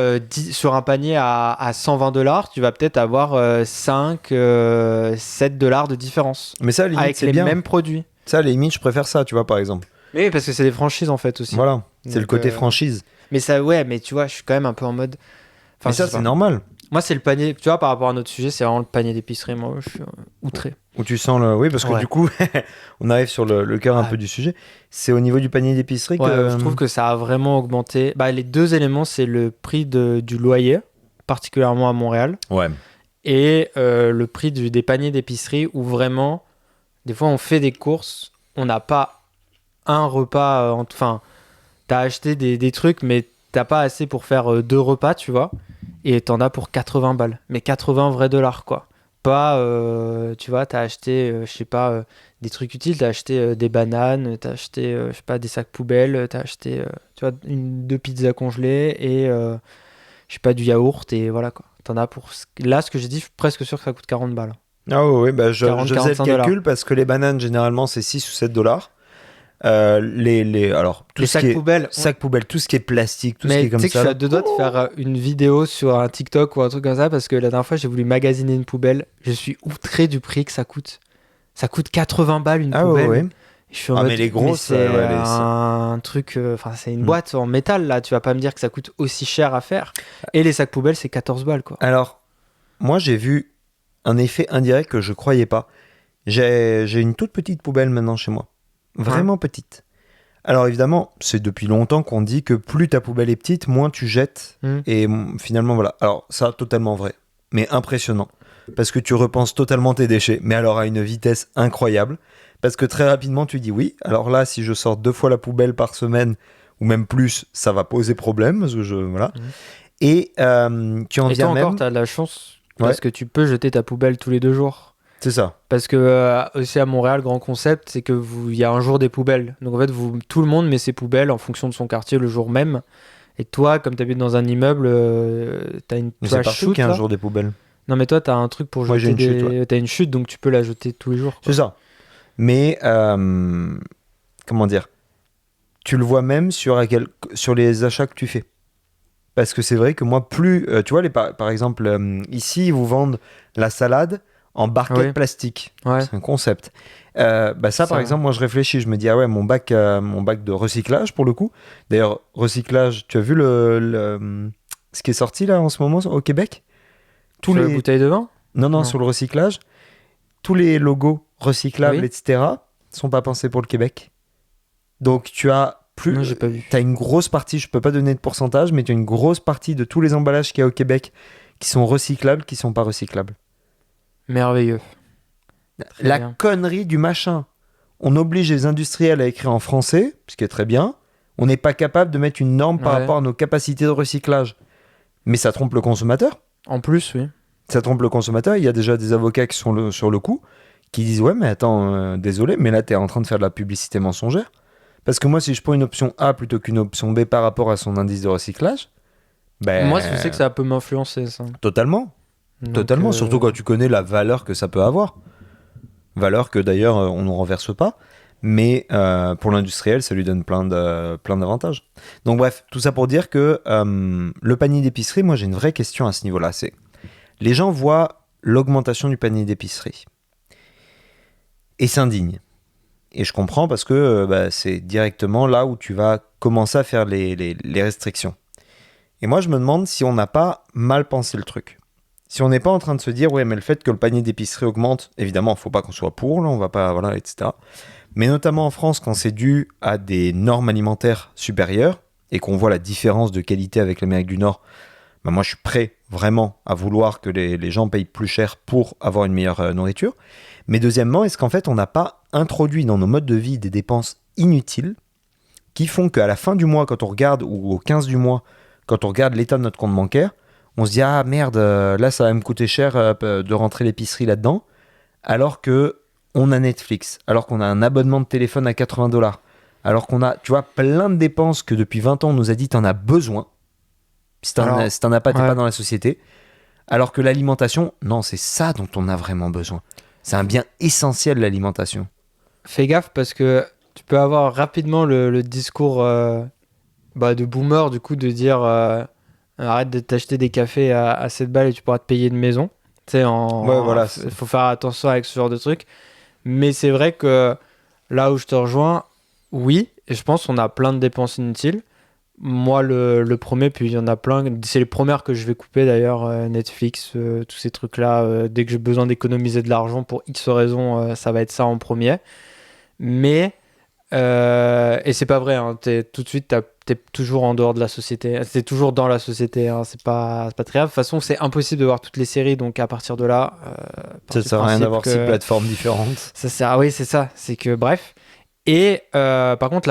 sur un panier à $120, tu vas peut-être avoir 5, $7 de différence. Mais ça, à la limite, Avec c'est les bien. mêmes produits. Ça, à la limite, je préfère ça, tu vois, par exemple. Mais oui, parce que c'est des franchises en fait aussi. Voilà, c'est Donc, le côté franchise. Mais ça, ouais, mais tu vois, je suis quand même un peu en mode. Mais ça, je sais c'est pas. normal. Moi, c'est le panier. Tu vois, par rapport à notre sujet, c'est vraiment le panier d'épicerie. Moi, je suis outré. Où tu sens le... Oui, parce que Ouais. du coup, on arrive sur le cœur un Ouais. peu du sujet. C'est au niveau du panier d'épicerie Ouais, que... je trouve que ça a vraiment augmenté. Les deux éléments, c'est le prix du loyer, particulièrement à Montréal, Ouais. et le prix des paniers d'épicerie où vraiment, des fois, on fait des courses, on n'a pas un repas. Enfin, t'as acheté des trucs, mais t'as pas assez pour faire 2 repas, tu vois, et t'en as pour 80 balles. Mais 80 vrais dollars, quoi. Pas, tu vois, t'as acheté, je sais pas, des trucs utiles, t'as acheté des bananes, t'as acheté, je sais pas, des sacs poubelles, t'as acheté, tu vois, 2 pizzas congelées et, je sais pas, du yaourt, et voilà, quoi. T'en as pour... Là, ce que j'ai dit, je suis presque sûr que ça coûte 40 balles. Ah ouais, je 40, faisais le 45 calcul parce que les bananes, généralement, c'est 6 ou 7 dollars. Alors, tout Les ce sacs qui est... poubelles. Sacs poubelles, tout ce qui est plastique, tout ce Mais qui est tu comme sais que je ça. suis à 2 doigts de faire une vidéo sur un TikTok ou un truc comme ça, parce que la dernière fois, j'ai voulu magasiner une poubelle. Je suis outré du prix que ça coûte. Ça coûte 80 balles une Ah poubelle. ouais. Je suis en Ah, mode, mais les grosses, c'est ouais, un truc, enfin c'est une boîte en métal là, tu vas pas me dire que ça coûte aussi cher à faire. Et les sacs poubelles, c'est 14 balles, quoi. Alors, moi, j'ai vu un effet indirect que je croyais pas. J'ai une toute petite poubelle maintenant chez moi. Vraiment petite. Alors évidemment, c'est depuis longtemps qu'on dit que plus ta poubelle est petite, moins tu jettes. Et finalement, voilà. Alors ça, totalement vrai. Mais impressionnant. Parce que tu repenses totalement tes déchets. Mais alors à une vitesse incroyable. Parce que très rapidement, tu dis oui. Alors là, si je sors 2 fois la poubelle par semaine, ou même plus, ça va poser problème. Parce que voilà. Et tu en Et viens toi même... encore, t'as de la chance, parce que tu peux jeter ta poubelle tous les 2 jours. C'est ça. Parce que aussi à Montréal, grand concept, c'est que il y a un jour des poubelles. Donc en fait, tout le monde met ses poubelles en fonction de son quartier le jour même. Et toi, comme tu habites dans un immeuble, t'as une Mais c'est trash partout chute, qu'il y a un là. jour des poubelles. Non, mais toi, t'as un truc pour Moi, jeter j'ai une chute, ouais. T'as une chute, donc tu peux la jeter tous les jours, quoi. C'est ça. Mais, comment dire, tu le vois même sur les achats que tu fais. Parce que c'est vrai que moi, plus... tu vois, par exemple, ici, ils vous vendent la salade en barquette Ouais. plastique. Ouais. C'est un concept. Ça, par exemple, moi, je réfléchis. Je me dis, ah ouais, mon bac de recyclage, pour le coup. D'ailleurs, recyclage, tu as vu ce qui est sorti, là, en ce moment, au Québec? Sur les bouteilles de vin? Non, sur le recyclage. Tous les logos recyclables, etc., sont pas pensés pour le Québec. Donc, tu as Non, j'ai pas vu. T'as une grosse partie, je peux pas donner de pourcentage, mais tu as une grosse partie de tous les emballages qu'il y a au Québec qui sont recyclables, qui sont pas recyclables. Merveilleux. La connerie du machin. On oblige les industriels à écrire en français, ce qui est très bien. On n'est pas capable de mettre une norme par rapport à nos capacités de recyclage. Mais ça trompe le consommateur. En plus, oui. Ça trompe le consommateur. Il y a déjà des avocats qui sont sur le coup, qui disent « Ouais, mais attends, désolé, mais là, tu es en train de faire de la publicité mensongère. » Parce que moi, si je prends une option A plutôt qu'une option B par rapport à son indice de recyclage, moi, je sais que ça peut m'influencer, ça. Totalement. Totalement, surtout quand tu connais la valeur que ça peut avoir. Valeur que d'ailleurs, on ne renverse pas. Mais pour l'industriel, ça lui donne plein d'avantages. Donc bref, tout ça pour dire que le panier d'épicerie, moi j'ai une vraie question à ce niveau-là. C'est les gens voient l'augmentation du panier d'épicerie et s'indignent. Et je comprends parce que c'est directement là où tu vas commencer à faire les restrictions. Et moi je me demande si on n'a pas mal pensé le truc. Si on n'est pas en train de se dire, ouais, mais le fait que le panier d'épicerie augmente, évidemment, il ne faut pas qu'on soit pour, là, on va pas, voilà, etc. Mais notamment en France, quand c'est dû à des normes alimentaires supérieures et qu'on voit la différence de qualité avec l'Amérique du Nord, moi je suis prêt vraiment à vouloir que les gens payent plus cher pour avoir une meilleure nourriture. Mais deuxièmement, est-ce qu'en fait on n'a pas introduit dans nos modes de vie des dépenses inutiles qui font qu'à la fin du mois, quand on regarde, ou au 15 du mois, quand on regarde l'état de notre compte bancaire, on se dit « Ah merde, là ça va me coûter cher de rentrer l'épicerie là-dedans », alors que on a Netflix, alors qu'on a un abonnement de téléphone à 80$, alors qu'on a, tu vois, plein de dépenses que depuis 20 ans on nous a dit « T'en as besoin ». Si t'en as pas, t'es pas dans la société. Alors que l'alimentation, non, c'est ça dont on a vraiment besoin. C'est un bien essentiel, l'alimentation. Fais gaffe parce que tu peux avoir rapidement le discours de boomer, du coup, de dire arrête de t'acheter des cafés à 7 balles et tu pourras te payer une maison. Tu sais, voilà. Faut faire attention avec ce genre de truc. Mais c'est vrai que là où je te rejoins, oui, et je pense qu'on a plein de dépenses inutiles. Moi, le premier, puis il y en a plein. C'est les premières que je vais couper d'ailleurs, Netflix, tous ces trucs-là. Dès que j'ai besoin d'économiser de l'argent pour X raisons, ça va être ça en premier. Mais, et c'est pas vrai, hein, tout de suite, t'es toujours en dehors de la société. T'es toujours dans la société, hein, c'est pas très grave. De toute façon, c'est impossible de voir toutes les séries, donc à partir de là... ça sert à rien d'avoir 6 plateformes différentes. Ça sert à... Oui, c'est ça. C'est que, bref. Et par contre,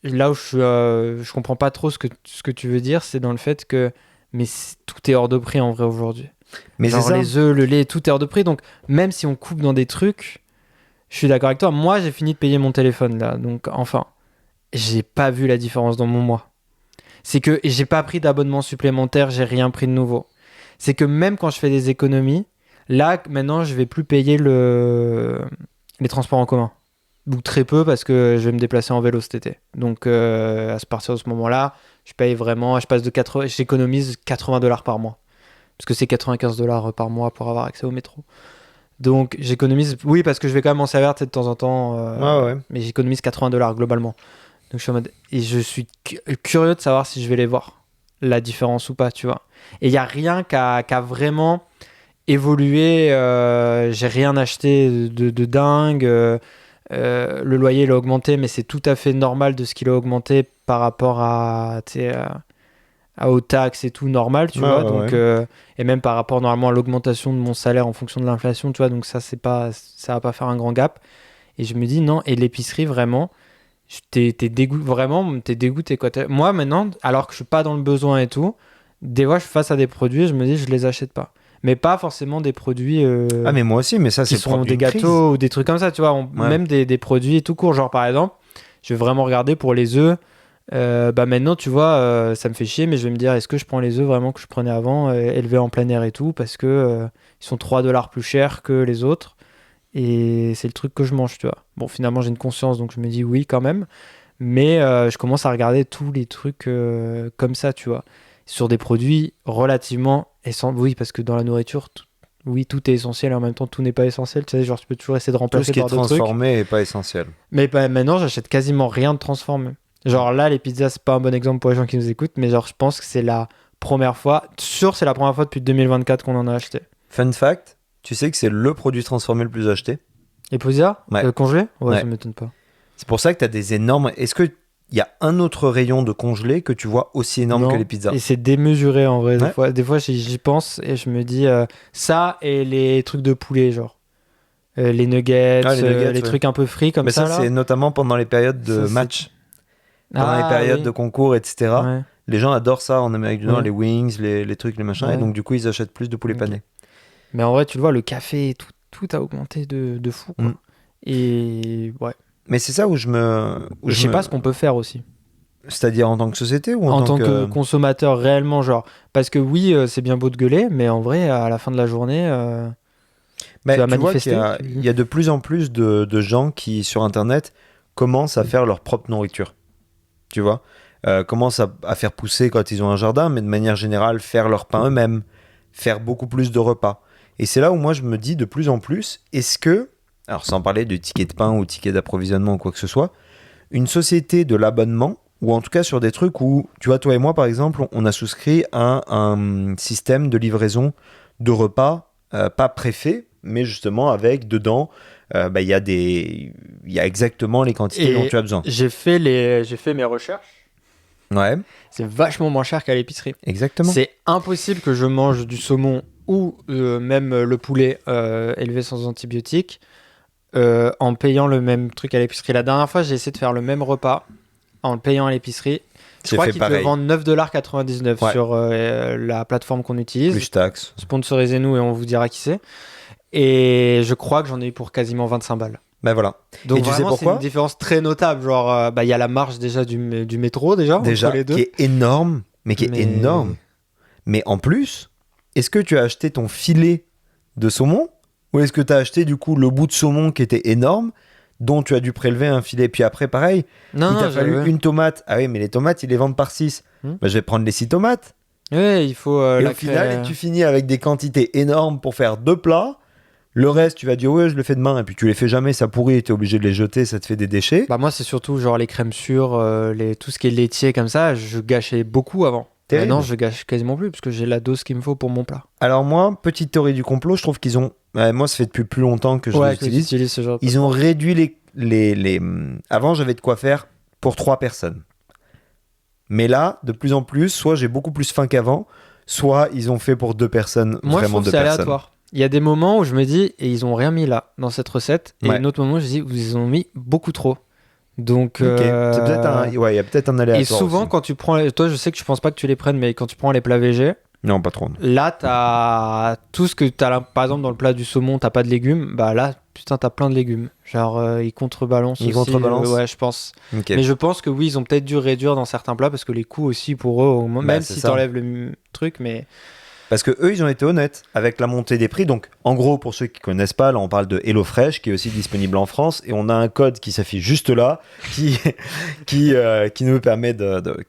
là où je comprends pas trop ce que tu veux dire, c'est dans le fait que tout est hors de prix en vrai aujourd'hui. Mais genre les œufs, le lait, tout est hors de prix. Donc même si on coupe dans des trucs, je suis d'accord avec toi. Moi, j'ai fini de payer mon téléphone là. Donc enfin, j'ai pas vu la différence dans mon mois. C'est que j'ai pas pris d'abonnement supplémentaire, j'ai rien pris de nouveau. C'est que même quand je fais des économies, là maintenant, je vais plus payer les transports en commun. Ou très peu parce que je vais me déplacer en vélo cet été. Donc à partir de ce moment-là, je paye vraiment, j'économise $80 par mois. Parce que c'est $95 par mois pour avoir accès au métro. Donc j'économise, oui, parce que je vais quand même en servir de temps en temps, mais j'économise $80 globalement. Donc je suis en mode, et je suis curieux de savoir si je vais les voir, la différence ou pas, tu vois. Et il n'y a rien qui a vraiment évolué, j'ai rien acheté de dingue. Le loyer il a augmenté, mais c'est tout à fait normal de ce qu'il a augmenté par rapport aux taxes et tout, normal, tu vois. Donc, et même par rapport normalement à l'augmentation de mon salaire en fonction de l'inflation, tu vois. Donc ça va pas faire un grand gap. Et je me dis non. Et l'épicerie vraiment, t'es dégoûté quoi. Moi maintenant, alors que je suis pas dans le besoin et tout, des fois je suis face à des produits, je me dis je les achète pas. Mais pas forcément des produits mais moi aussi, mais ça c'est qui sont des gâteaux ou des trucs comme ça, tu vois. Même des produits tout court, genre par exemple, je vais vraiment regarder pour les œufs. Maintenant, tu vois, ça me fait chier, mais je vais me dire, est-ce que je prends les œufs vraiment que je prenais avant, élevés en plein air et tout, parce que ils sont $3 plus chers que les autres, et c'est le truc que je mange, tu vois. Bon, finalement, j'ai une conscience, donc je me dis oui quand même, mais je commence à regarder tous les trucs comme ça, tu vois, sur des produits relativement oui, parce que dans la nourriture, oui, tout est essentiel et en même temps tout n'est pas essentiel. Tu sais, genre tu peux toujours essayer de Tout ce remplacer qui est par d'autres trucs. transformé est pas essentiel. Mais bah, maintenant, j'achète quasiment rien de transformé. Genre là, les pizzas, c'est pas un bon exemple pour les gens qui nous écoutent, mais genre je pense que c'est la première fois, c'est la première fois depuis 2024 qu'on en a acheté. Fun fact, tu sais que c'est le produit transformé le plus acheté. Les pizzas Ouais. congelés? Ouais, Ouais. ça m'étonne pas. C'est pour ça que tu as des énormes... Est-ce qu'il y a un autre rayon de congelé que tu vois aussi énorme Non. que les pizzas? Et c'est démesuré en vrai. Ouais. Des fois j'y pense et je me dis ça et les trucs de poulet, genre. Les nuggets, Ah, les nuggets, les ouais. trucs un peu frits comme Mais ça, là. c'est notamment pendant les périodes de Ça, c'est- match, pendant Ah, les périodes oui. de concours, etc. Ouais. Les gens adorent ça en Amérique du Nord, Ouais. les wings, les trucs, les machins, Ouais. et donc du coup, ils achètent plus de poulet Ok. pané. Mais en vrai, tu le vois, le café, tout a augmenté de fou. Quoi. Mm. Et ouais. Mais c'est ça où je me... où Je sais me- pas ce qu'on peut faire aussi. C'est-à-dire en tant que société ou En tant que consommateur, réellement, genre. Parce que oui, c'est bien beau de gueuler, mais en vrai, à la fin de la journée. Mais tu vas tu vois manifester. il y a de plus en plus de gens qui, sur Internet, commencent à faire leur propre nourriture. Tu vois, commencent à faire pousser quand ils ont un jardin, mais de manière générale, faire leur pain eux-mêmes, faire beaucoup plus de repas. Et c'est là où moi je me dis de plus en plus, est-ce que, alors sans parler de ticket de pain ou ticket d'approvisionnement ou quoi que ce soit, une société de l'abonnement, ou en tout cas sur des trucs où, tu vois, toi et moi par exemple, on a souscrit à un système de livraison de repas, pas préfet, mais justement avec dedans, il y a exactement les quantités Et dont tu as besoin. J'ai fait mes recherches. Ouais, C'est vachement moins cher qu'à l'épicerie. exactement. C'est impossible que je mange du saumon ou même le poulet élevé sans antibiotiques en payant le même truc à l'épicerie. La dernière fois, j'ai essayé de faire le même repas en le payant à l'épicerie. Je J'ai crois fait qu'ils te le pareil. vendent 9,99$ Ouais. sur la plateforme qu'on utilise. Plus taxes. Sponsorisez-nous et on vous dira qui c'est. Et je crois que j'en ai eu pour quasiment 25 balles. Ben voilà. Donc Et tu sais vraiment, c'est pourquoi une différence très notable. Genre, il y a la marge déjà du métro, déjà, Déjà, entre les deux. qui est énorme, mais qui est Mais- énorme. Mais en plus, est-ce que tu as acheté ton filet de saumon ou est-ce que tu as acheté du coup le bout de saumon qui était énorme dont tu as dû prélever un filet? Puis après, pareil, Non, il t'a non, fallu une tomate. Ah oui, mais les tomates, ils les vendent par 6. Hmm. Je vais prendre les 6 tomates. Ouais, il faut Et la au final, créer- tu finis avec des quantités énormes pour faire 2 plats. Le reste, tu vas dire, ouais, je le fais demain. Et puis tu les fais jamais, ça pourrit, tu es obligé de les jeter, ça te fait des déchets. Bah moi, c'est surtout genre les crèmes sûres, tout ce qui est laitier comme ça, je gâchais beaucoup avant. Terrible. Maintenant, je gâche quasiment plus parce que j'ai la dose qu'il me faut pour mon plat. Alors moi, petite théorie du complot, je trouve qu'ils ont... moi, ça fait depuis plus longtemps que je les que tu utilise. utilises ce genre de Ils ont réduit les... Avant, j'avais de quoi faire pour 3 personnes. Mais là, de plus en plus, soit j'ai beaucoup plus faim qu'avant, soit ils ont fait pour 2 personnes, Moi, je vraiment trouve que 2 c'est personnes. aléatoire. Il y a des moments où je me dis, et ils ont rien mis là, dans cette recette. Et Ouais. un autre moment où je dis, ils ont mis beaucoup trop. Donc, Ok, c'est peut-être un... Ouais, il y a peut-être un aléatoire et souvent, aussi. quand tu prends, toi, je sais que je pense pas que tu les prennes, mais quand tu prends les plats végés, Non, pas trop. là, t'as tout ce que t'as là, par exemple, dans le plat du saumon, t'as pas de légumes, bah là, putain, t'as plein de légumes. Genre, ils contrebalancent Ils aussi. contrebalancent Ouais, je pense. Ok. Mais je pense que oui, ils ont peut-être dû réduire dans certains plats parce que les coûts aussi pour eux, même c'est si ça. t'enlèves le truc, mais Parce que eux, ils ont été honnêtes avec la montée des prix. Donc, en gros, pour ceux qui connaissent pas, là, on parle de HelloFresh, qui est aussi disponible en France, et on a un code qui s'affiche juste là, qui nous permet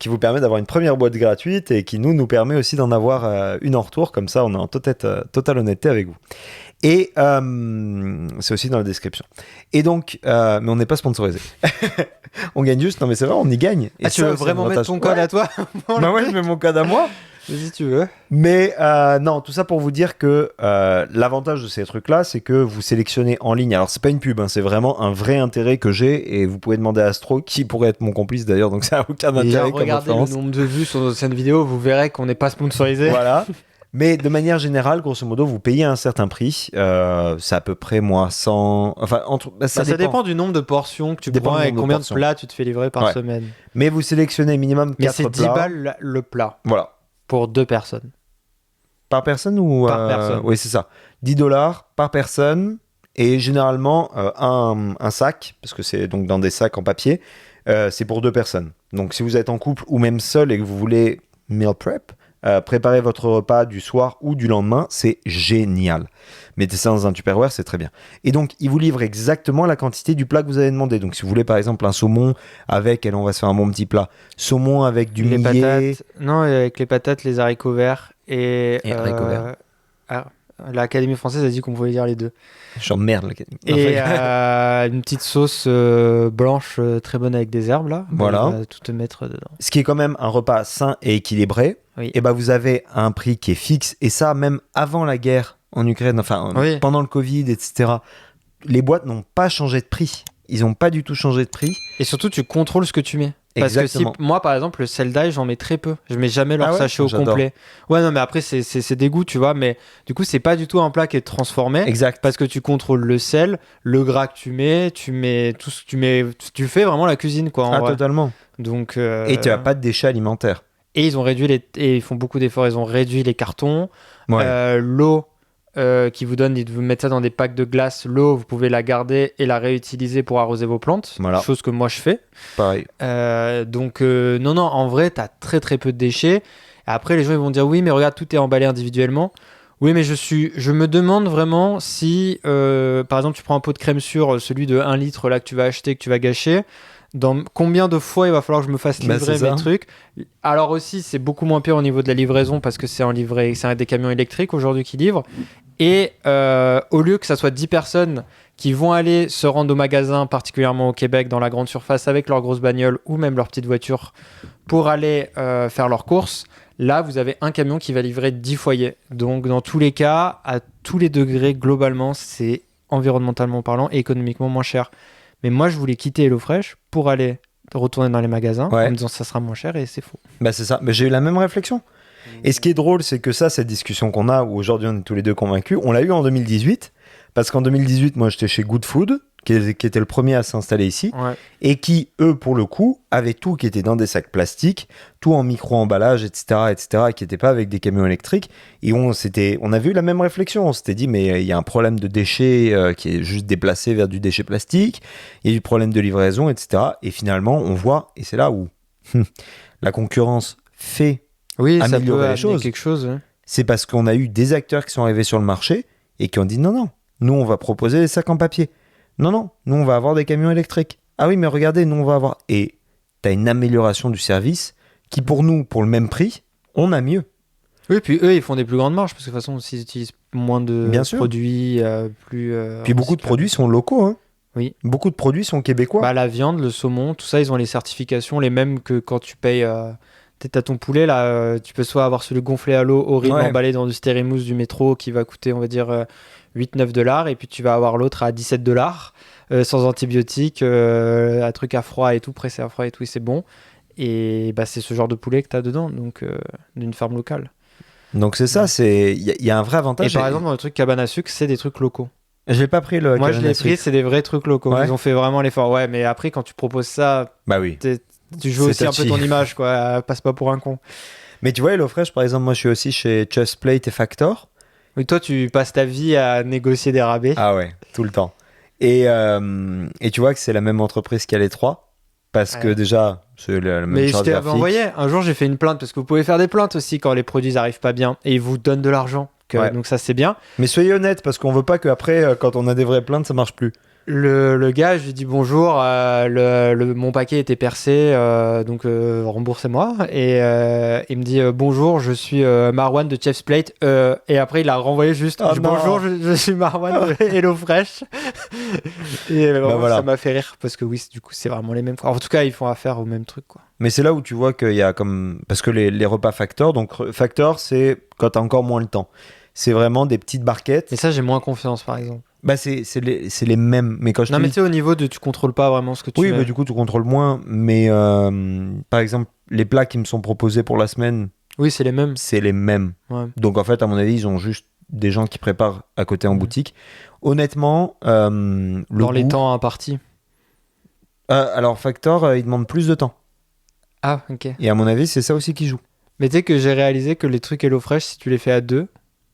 qui vous permet d'avoir une première boîte gratuite et qui nous permet aussi d'en avoir une en retour. Comme ça, on est en totale honnêteté avec vous. Et c'est aussi dans la description. Et donc, mais on n'est pas sponsorisé. On gagne juste. Non, mais c'est vrai, on y gagne. Et tu ça, veux c'est vraiment mettre l'avantage. ton code Ouais. à toi? Bah ouais, je mets mon code à moi. Vas-y, tu veux. Mais non, tout ça pour vous dire que l'avantage de ces trucs-là, c'est que vous sélectionnez en ligne. Alors, c'est pas une pub, hein, c'est vraiment un vrai intérêt que j'ai. Et vous pouvez demander à Astro, qui pourrait être mon complice d'ailleurs, donc ça n'a aucun Déjà, intérêt comme regardez le référence. nombre de vues sur nos scènes vidéo, vous verrez qu'on n'est pas sponsorisé. Voilà. Mais de manière générale, grosso modo, vous payez un certain prix. C'est à peu près, moi, 100... Enfin, ça dépend du nombre de portions que tu Dépend prends du et nombre de combien de portions. plats tu te fais livrer par Ouais. semaine. Mais vous sélectionnez minimum 4 Mais plats. c'est 10 balles le plat Voilà. pour 2 personnes. Par personne ou... Par personne. Oui, c'est ça. 10 $ par personne. Et généralement, un sac, parce que c'est donc dans des sacs en papier, c'est pour 2 personnes. Donc si vous êtes en couple ou même seul et que vous voulez meal prep, préparer votre repas du soir ou du lendemain, c'est génial. Mettez ça dans un Tupperware, c'est très bien. Et donc, il vous livre exactement la quantité du plat que vous avez demandé. Donc, si vous voulez par exemple un saumon avec, on va se faire un bon petit plat, saumon avec du Les millet. patates. Non, avec les patates, les haricots verts et haricots verts. l'Académie française a dit qu'on pouvait dire les deux. J'emmerde l'Académie. Et une petite sauce blanche très bonne avec des herbes là. Voilà. On va tout te mettre dedans. Ce qui est quand même un repas sain et équilibré. Oui. Et bah vous avez un prix qui est fixe. Et ça, même avant la guerre en Ukraine, enfin Oui. pendant le Covid, etc. Les boîtes n'ont pas changé de prix. Ils n'ont pas du tout changé de prix. Et surtout, tu contrôles ce que tu mets. Parce Exactement. que si, moi, par exemple, le sel d'ail, j'en mets très peu. Je mets jamais leur Ah ouais, sachet au j'adore. complet. Ouais, non, mais après, c'est des goûts, tu vois. Mais du coup, c'est pas du tout un plat qui est transformé. Exact. Parce que tu contrôles le sel, le gras que tu mets tout ce que tu mets. Tu fais vraiment la cuisine, quoi. En vrai. Totalement. Donc, Et tu n'as pas de déchets alimentaires. Et ils ont réduit et ils font beaucoup d'efforts. Ils ont réduit les cartons. Ouais. L'eau qui vous donne, ils vous mettent ça dans des packs de glace. L'eau, vous pouvez la garder et la réutiliser pour arroser vos plantes. Voilà. Chose que moi je fais. Pareil. Donc, non, en vrai, t'as très très peu de déchets. Après, les gens ils vont dire oui, mais regarde, tout est emballé individuellement. Oui, mais je me demande vraiment si, par exemple, tu prends un pot de crème sûre, celui de 1 litre là que tu vas acheter, que tu vas gâcher. Dans combien de fois il va falloir que je me fasse livrer mes trucs. Alors aussi, c'est beaucoup moins pire au niveau de la livraison parce que c'est des camions électriques aujourd'hui qui livrent. Et au lieu que ça soit 10 personnes qui vont aller se rendre au magasin, particulièrement au Québec, dans la grande surface, avec leur grosse bagnole ou même leur petite voiture, pour aller faire leurs courses, là, vous avez un camion qui va livrer 10 foyers. Donc, dans tous les cas, à tous les degrés, globalement, c'est environnementalement parlant et économiquement moins cher. Mais moi, je voulais quitter HelloFresh pour aller retourner dans les magasins en me disant ça sera moins cher et c'est faux. Bah c'est ça. Mais j'ai eu la même réflexion. Et ce qui est drôle, c'est que ça, cette discussion qu'on a, où aujourd'hui on est tous les deux convaincus, on l'a eu en 2018. Parce qu'en 2018, moi j'étais chez Good Food, qui était le premier à s'installer ici, et qui, eux, pour le coup, avaient tout qui était dans des sacs plastiques, tout en micro-emballage, etc., qui n'était pas avec des camions électriques. Et on avait eu la même réflexion. On s'était dit, mais il y a un problème de déchets qui est juste déplacé vers du déchet plastique, il y a du problème de livraison, etc. Et finalement, on voit, et c'est là où la concurrence fait améliorer les choses. Quelque chose, ouais. C'est parce qu'on a eu des acteurs qui sont arrivés sur le marché et qui ont dit non, nous on va proposer des sacs en papier. Non, nous on va avoir des camions électriques. Ah oui, mais regardez, nous on va avoir. Et t'as une amélioration du service qui pour nous, pour le même prix, on a mieux. Oui, puis eux ils font des plus grandes marges parce que de toute façon, s'ils utilisent moins de produits, Puis beaucoup de produits sont locaux, hein. Oui. Beaucoup de produits sont québécois. Bah, la viande, le saumon, tout ça, ils ont les certifications, les mêmes que quand tu payes. T'as ton poulet là, tu peux soit avoir celui gonflé à l'eau, horrible, emballé dans du stérémousse du métro qui va coûter, on va dire, $8-9, et puis tu vas avoir l'autre à $17, sans antibiotiques, un truc à froid et tout, pressé à froid et tout, et c'est bon. Et bah, c'est ce genre de poulet que t'as dedans, donc d'une ferme locale. Donc c'est ça, il y a un vrai avantage. Et par exemple, dans le truc cabane à sucre, c'est des trucs locaux. J'ai pas pris le. Moi, je l'ai pris, c'est des vrais trucs locaux. Ouais. Ils ont fait vraiment l'effort. Ouais, mais après, quand tu proposes ça, bah oui. Tu joues aussi un peu ton image, quoi. Passe pas pour un con. Mais tu vois, HelloFresh, par exemple, moi, je suis aussi chez Just Plate et Factor. Oui, toi, tu passes ta vie à négocier des rabais. Ah ouais, tout le temps. Et tu vois que c'est la même entreprise qu'il y a les trois. Parce que déjà, c'est la même mais charte je t'avais graphique. envoyé. Un jour, j'ai fait une plainte parce que vous pouvez faire des plaintes aussi quand les produits n'arrivent pas bien et ils vous donnent de l'argent. Donc ça, c'est bien. Mais soyez honnête, parce qu'on veut pas qu'après, quand on a des vraies plaintes, ça marche plus. Le gars, je lui dis bonjour, mon paquet était percé, donc remboursez-moi. Et il me dit bonjour, je suis Marwan de Chef's Plate. Et après, il a renvoyé juste bonjour, je suis Marwan de HelloFresh. Et voilà. Ça m'a fait rire parce que oui, du coup, c'est vraiment les mêmes. En tout cas, ils font affaire au même truc, quoi. Mais c'est là où tu vois qu'il y a comme. Parce que les repas Factor, donc Factor, c'est quand t'as encore moins le temps. C'est vraiment des petites barquettes. Et ça, j'ai moins confiance, par exemple. Bah c'est les mêmes, mais quand je mais tu sais, au niveau de tu contrôles pas vraiment ce que tu oui, mets. mais du coup tu contrôles moins. Mais par exemple, les plats qui me sont proposés pour la semaine, oui, c'est les mêmes. Ouais. Donc en fait, à mon avis, ils ont juste des gens qui préparent à côté en boutique. Honnêtement, dans les temps impartis. Alors Factor, il demande plus de temps. Ah, ok. Et à mon avis, c'est ça aussi qui joue. Mais tu sais que j'ai réalisé que les trucs HelloFresh, si tu les fais à deux,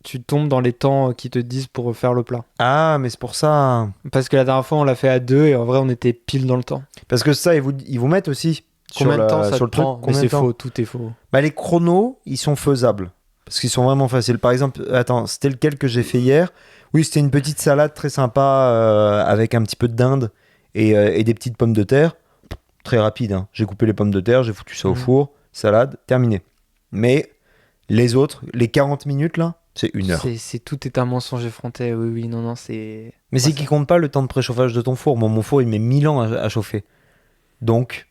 tu tombes dans les temps qu'ils te disent pour faire le plat. Ah, mais c'est pour ça. Parce que la dernière fois, on l'a fait à deux et en vrai, on était pile dans le temps. Parce que ça, ils vous mettent aussi combien de temps ça sur le prend. truc. Mais c'est faux, tout est faux. Bah, les chronos, ils sont faisables. Parce qu'ils sont vraiment faciles. Par exemple, attends, c'était lequel que j'ai fait hier? Oui, c'était une petite salade très sympa avec un petit peu de dinde et des petites pommes de terre. Très rapide, hein. J'ai coupé les pommes de terre, j'ai foutu ça au four, salade, terminé. Mais les autres, les 40 minutes là, C'est 1 heure. Tout est un mensonge effronté. Oui, non, c'est. Mais c'est Ouais, qui compte pas le temps de préchauffage de ton four. Moi, mon four, il met 1000 ans à chauffer. Donc,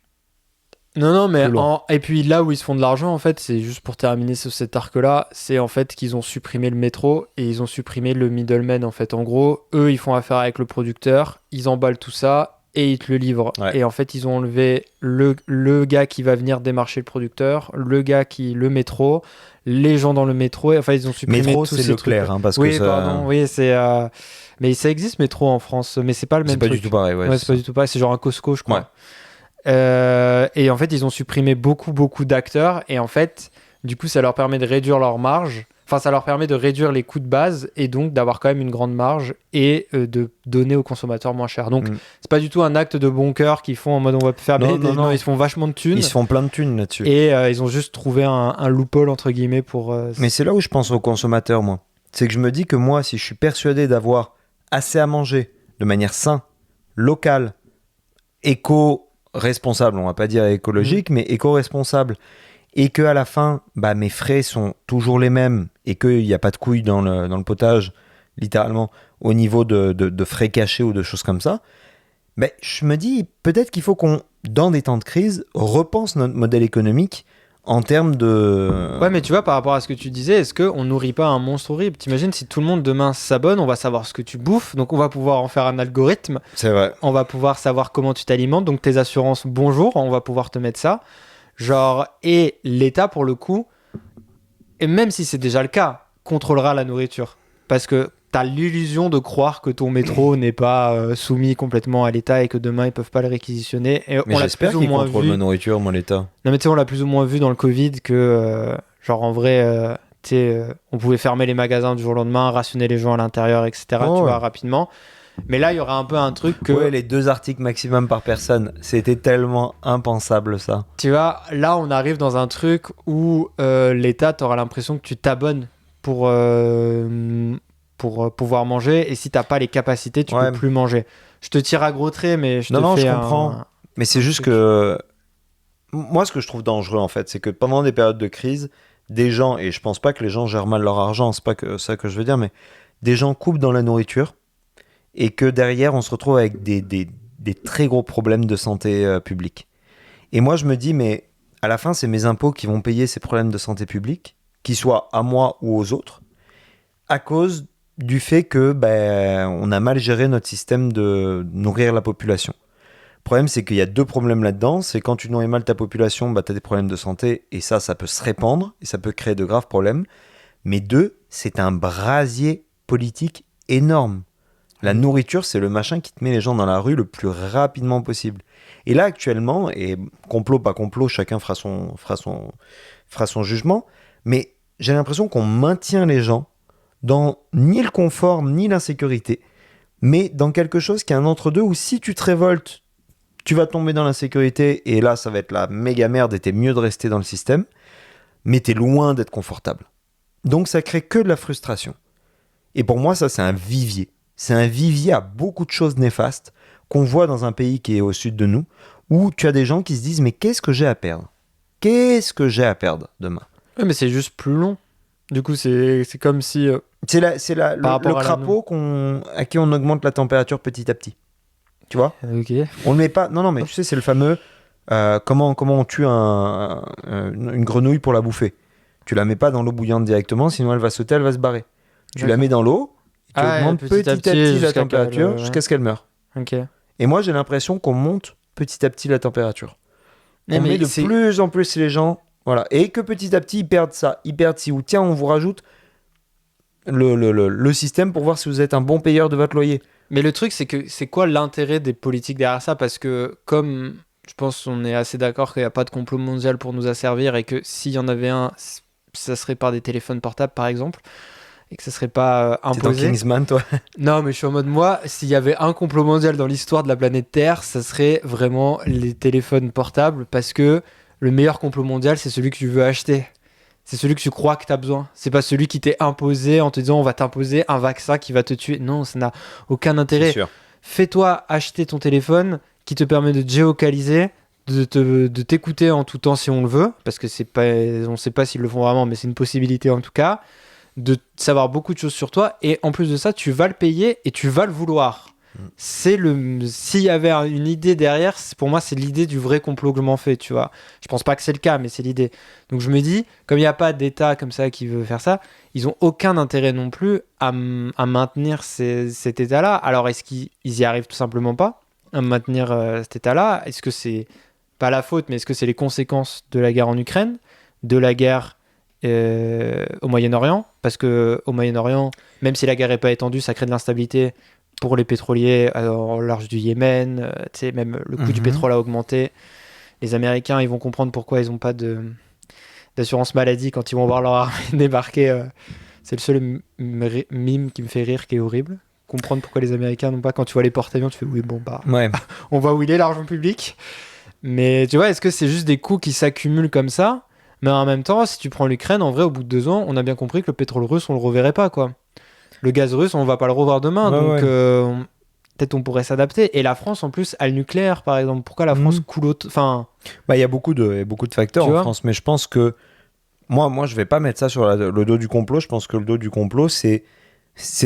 Non, mais C'est lourd. et puis là où ils se font de l'argent, en fait, c'est juste pour terminer sur cet arc-là, c'est en fait qu'ils ont supprimé le métro et ils ont supprimé le middleman. En fait, en gros, eux, ils font affaire avec le producteur, ils emballent tout ça et ils te le livrent. Ouais. Et en fait, ils ont enlevé le gars qui va venir démarcher le producteur, le métro, les gens dans le métro. Et, enfin, ils ont supprimé métro, tous c'est ces Leclerc, trucs. hein, parce Oui, que ça... pardon, oui, c'est. Mais ça existe métro en France, mais c'est pas le même c'est pas truc. du tout pareil. Ouais, Ouais, c'est pas du tout pareil, c'est genre un Costco, je crois. Ouais. Et en fait, ils ont supprimé beaucoup d'acteurs. Et en fait, du coup, ça leur permet de réduire leur marge. Enfin, ça leur permet de réduire les coûts de base et donc d'avoir quand même une grande marge et de donner aux consommateurs moins cher. Donc, c'est pas du tout un acte de bon cœur qu'ils font en mode on va fermer. Non. Ils se font vachement de thunes. Ils se font plein de thunes là-dessus. Et ils ont juste trouvé un loophole, entre guillemets, pour. Mais c'est là où je pense aux consommateurs, moi. C'est que je me dis que moi, si je suis persuadé d'avoir assez à manger de manière saine, locale, éco-responsable, on va pas dire écologique, mais éco-responsable, et que à la fin, bah, mes frais sont toujours les mêmes, et qu'il n'y a pas de couilles dans le potage, littéralement, au niveau de frais cachés ou de choses comme ça, bah, je me dis peut-être qu'il faut qu'on, dans des temps de crise, repense notre modèle économique en termes de... Ouais, mais tu vois, par rapport à ce que tu disais, est-ce qu'on nourrit pas un monstre horrible? T'imagines si tout le monde demain s'abonne, on va savoir ce que tu bouffes, donc on va pouvoir en faire un algorithme, C'est vrai. on va pouvoir savoir comment tu t'alimentes, donc tes assurances, bonjour, on va pouvoir te mettre ça. Genre, et l'État, pour le coup, et même si c'est déjà le cas, contrôlera la nourriture. Parce que t'as l'illusion de croire que ton métro n'est pas soumis complètement à l'État et que demain ils peuvent pas le réquisitionner. Et Mais on l'a j'espère plus ou qu'ils moins contrôlent vu. ma nourriture, moi, l'État. Non, mais tu sais, on l'a plus ou moins vu dans le Covid que, genre, en vrai, tu sais, on pouvait fermer les magasins du jour au lendemain, rationner les gens à l'intérieur, etc., Oh, tu ouais. vois, rapidement. Mais là, il y aura un peu un truc que, Ouais, les 2 articles maximum par personne, c'était tellement impensable, ça. tu vois, là, on arrive dans un truc où l'État, t'auras l'impression que tu t'abonnes pour pouvoir manger, et si t'as pas les capacités, tu Ouais. peux plus manger. Je te tire à gros traits, mais je te Non, fais je un- comprends. Mais c'est juste truc. que... Moi, ce que je trouve dangereux, en fait, c'est que pendant des périodes de crise, des gens, et je pense pas que les gens gèrent mal leur argent, c'est pas que ça que je veux dire, mais des gens coupent dans la nourriture, et que derrière, on se retrouve avec des très gros problèmes de santé publique. Et moi, je me dis, mais à la fin, c'est mes impôts qui vont payer ces problèmes de santé publique, qu'ils soient à moi ou aux autres, à cause du fait que ben, on a mal géré notre système de nourrir la population. Le problème, c'est qu'il y a 2 problèmes là-dedans. C'est quand tu nourris mal ta population, bah, tu as des problèmes de santé, et ça peut se répandre, et ça peut créer de graves problèmes. Mais 2, c'est un brasier politique énorme. La nourriture, c'est le machin qui te met les gens dans la rue le plus rapidement possible. Et là, actuellement, et complot, pas complot, chacun fera son jugement, mais j'ai l'impression qu'on maintient les gens dans ni le confort, ni l'insécurité, mais dans quelque chose qui est un entre-deux où si tu te révoltes, tu vas tomber dans l'insécurité, et là, ça va être la méga merde, et t'es mieux de rester dans le système, mais t'es loin d'être confortable. Donc ça crée que de la frustration. Et pour moi, ça, c'est un vivier. C'est un vivier à beaucoup de choses néfastes qu'on voit dans un pays qui est au sud de nous, où tu as des gens qui se disent « Mais qu'est-ce que j'ai à perdre ? Qu'est-ce que j'ai à perdre demain ?» Ouais, mais c'est juste plus long. Du coup, c'est comme si... C'est Par le rapport à la crapaud à qui on augmente la température petit à petit. Tu vois ? Ok. On le met pas... Non, mais tu sais, c'est le fameux comment on tue une grenouille pour la bouffer. Tu la mets pas dans l'eau bouillante directement, sinon elle va sauter, elle va se barrer. Tu la D'accord. mets dans l'eau, tu augmentes petit à petit la jusqu'à température qu'elle, jusqu'à ce qu'elle meure. Ok. Et moi, j'ai l'impression qu'on monte petit à petit la température. Mais On met de c'est- plus en plus les gens... Voilà. Et que petit à petit, ils perdent ça, ils perdent ci. Ou tiens, on vous rajoute le système pour voir si vous êtes un bon payeur de votre loyer. Mais le truc, c'est que c'est quoi l'intérêt des politiques derrière ça? Parce que, comme je pense qu'on est assez d'accord qu'il n'y a pas de complot mondial pour nous asservir et que s'il y en avait un, ça serait par des téléphones portables, par exemple, et que ça serait pas T'es dans imposé. Kingsman, toi. Non, mais je suis en mode, moi, s'il y avait un complot mondial dans l'histoire de la planète Terre, ça serait vraiment les téléphones portables, parce que le meilleur complot mondial, c'est celui que tu veux acheter. C'est celui que tu crois que tu as besoin. C'est pas celui qui t'est imposé en te disant on va t'imposer un vaccin qui va te tuer. Non, ça n'a aucun intérêt. sûr. Fais-toi acheter ton téléphone qui te permet de te géocaliser, de t'écouter en tout temps si on le veut, parce que c'est pas, on sait pas s'ils le font vraiment, mais c'est une possibilité en tout cas. de savoir beaucoup de choses sur toi, et en plus de ça, tu vas le payer et tu vas le vouloir. S'il y avait une idée derrière, pour moi, c'est l'idée du vrai complot que je m'en fais, tu vois. Je pense pas que c'est le cas, mais c'est l'idée. Donc je me dis, comme il n'y a pas d'État comme ça qui veut faire ça, ils ont aucun intérêt non plus à maintenir cet État-là. Alors est-ce qu'ils y arrivent tout simplement pas à maintenir cet État-là? Est-ce que c'est pas la faute, mais est-ce que c'est les conséquences de la guerre en Ukraine, de la guerre au Moyen-Orient? Parce que au Moyen-Orient, même si la guerre n'est pas étendue, ça crée de l'instabilité pour les pétroliers au large du Yémen, tu sais, même le coût du pétrole a augmenté. Les Américains, ils vont comprendre pourquoi ils n'ont pas d'assurance maladie quand ils vont voir leur armée débarquer. C'est le seul mime qui me fait rire, qui est horrible. Comprendre pourquoi les Américains n'ont pas, quand tu vois les porte-avions, tu fais oui, bon, bah, Ouais. on voit où il est l'argent public. Mais tu vois, est-ce que c'est juste des coûts qui s'accumulent comme ça? Mais en même temps, si tu prends l'Ukraine, en vrai, au bout de 2 ans, on a bien compris que le pétrole russe, on le reverrait pas, quoi. Le gaz russe, on va pas le revoir demain, Ouais, donc ouais. peut-être on pourrait s'adapter. Et la France, en plus, a le nucléaire, par exemple. Pourquoi la France coule autant? Enfin, Bah, il y a beaucoup de facteurs Tu en vois France, mais je pense que moi, je vais pas mettre ça sur le dos du complot. Je pense que le dos du complot, c'est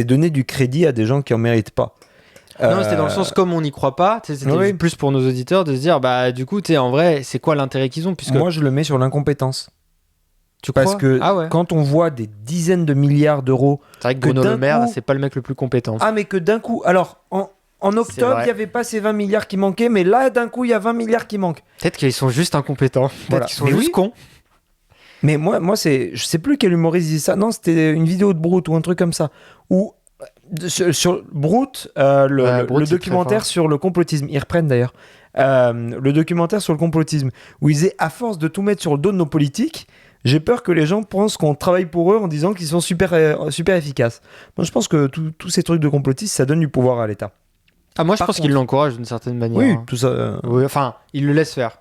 donner du crédit à des gens qui en méritent pas. non, c'était dans le sens comme on n'y croit pas. Tu sais, c'était oui. plus pour nos auditeurs de se dire, bah, du coup, tu sais, en vrai, c'est quoi l'intérêt qu'ils ont, puisque Moi, je le mets sur l'incompétence. tu Parce crois que Ah ouais. quand on voit des dizaines de milliards d'euros, C'est vrai que que Bruno d'un Le Maire, coup- c'est pas le mec le plus compétent. mais que d'un coup, alors en octobre, vrai. il n'y avait pas ces 20 milliards qui manquaient, mais là, d'un coup, il y a 20 milliards qui manquent. Peut-être qu'ils sont juste incompétents. Peut-être Voilà. qu'ils sont Mais juste oui. cons. Mais moi, je sais plus quel humoriste disait ça. Non, c'était une vidéo de Brut ou un truc comme ça. Où, sur Brut, Ouais, Brut, le c'est très documentaire fort. sur le complotisme, ils reprennent d'ailleurs, le documentaire sur le complotisme, où ils disaient, à force de tout mettre sur le dos de nos politiques, j'ai peur que les gens pensent qu'on travaille pour eux en disant qu'ils sont super efficaces. Moi, je pense que tous ces trucs de complotisme, ça donne du pouvoir à l'État. Ah, moi, je Par pense qu'il contre- l'encourage d'une certaine manière. Oui, hein. tout ça. Oui, enfin, il le laisse faire.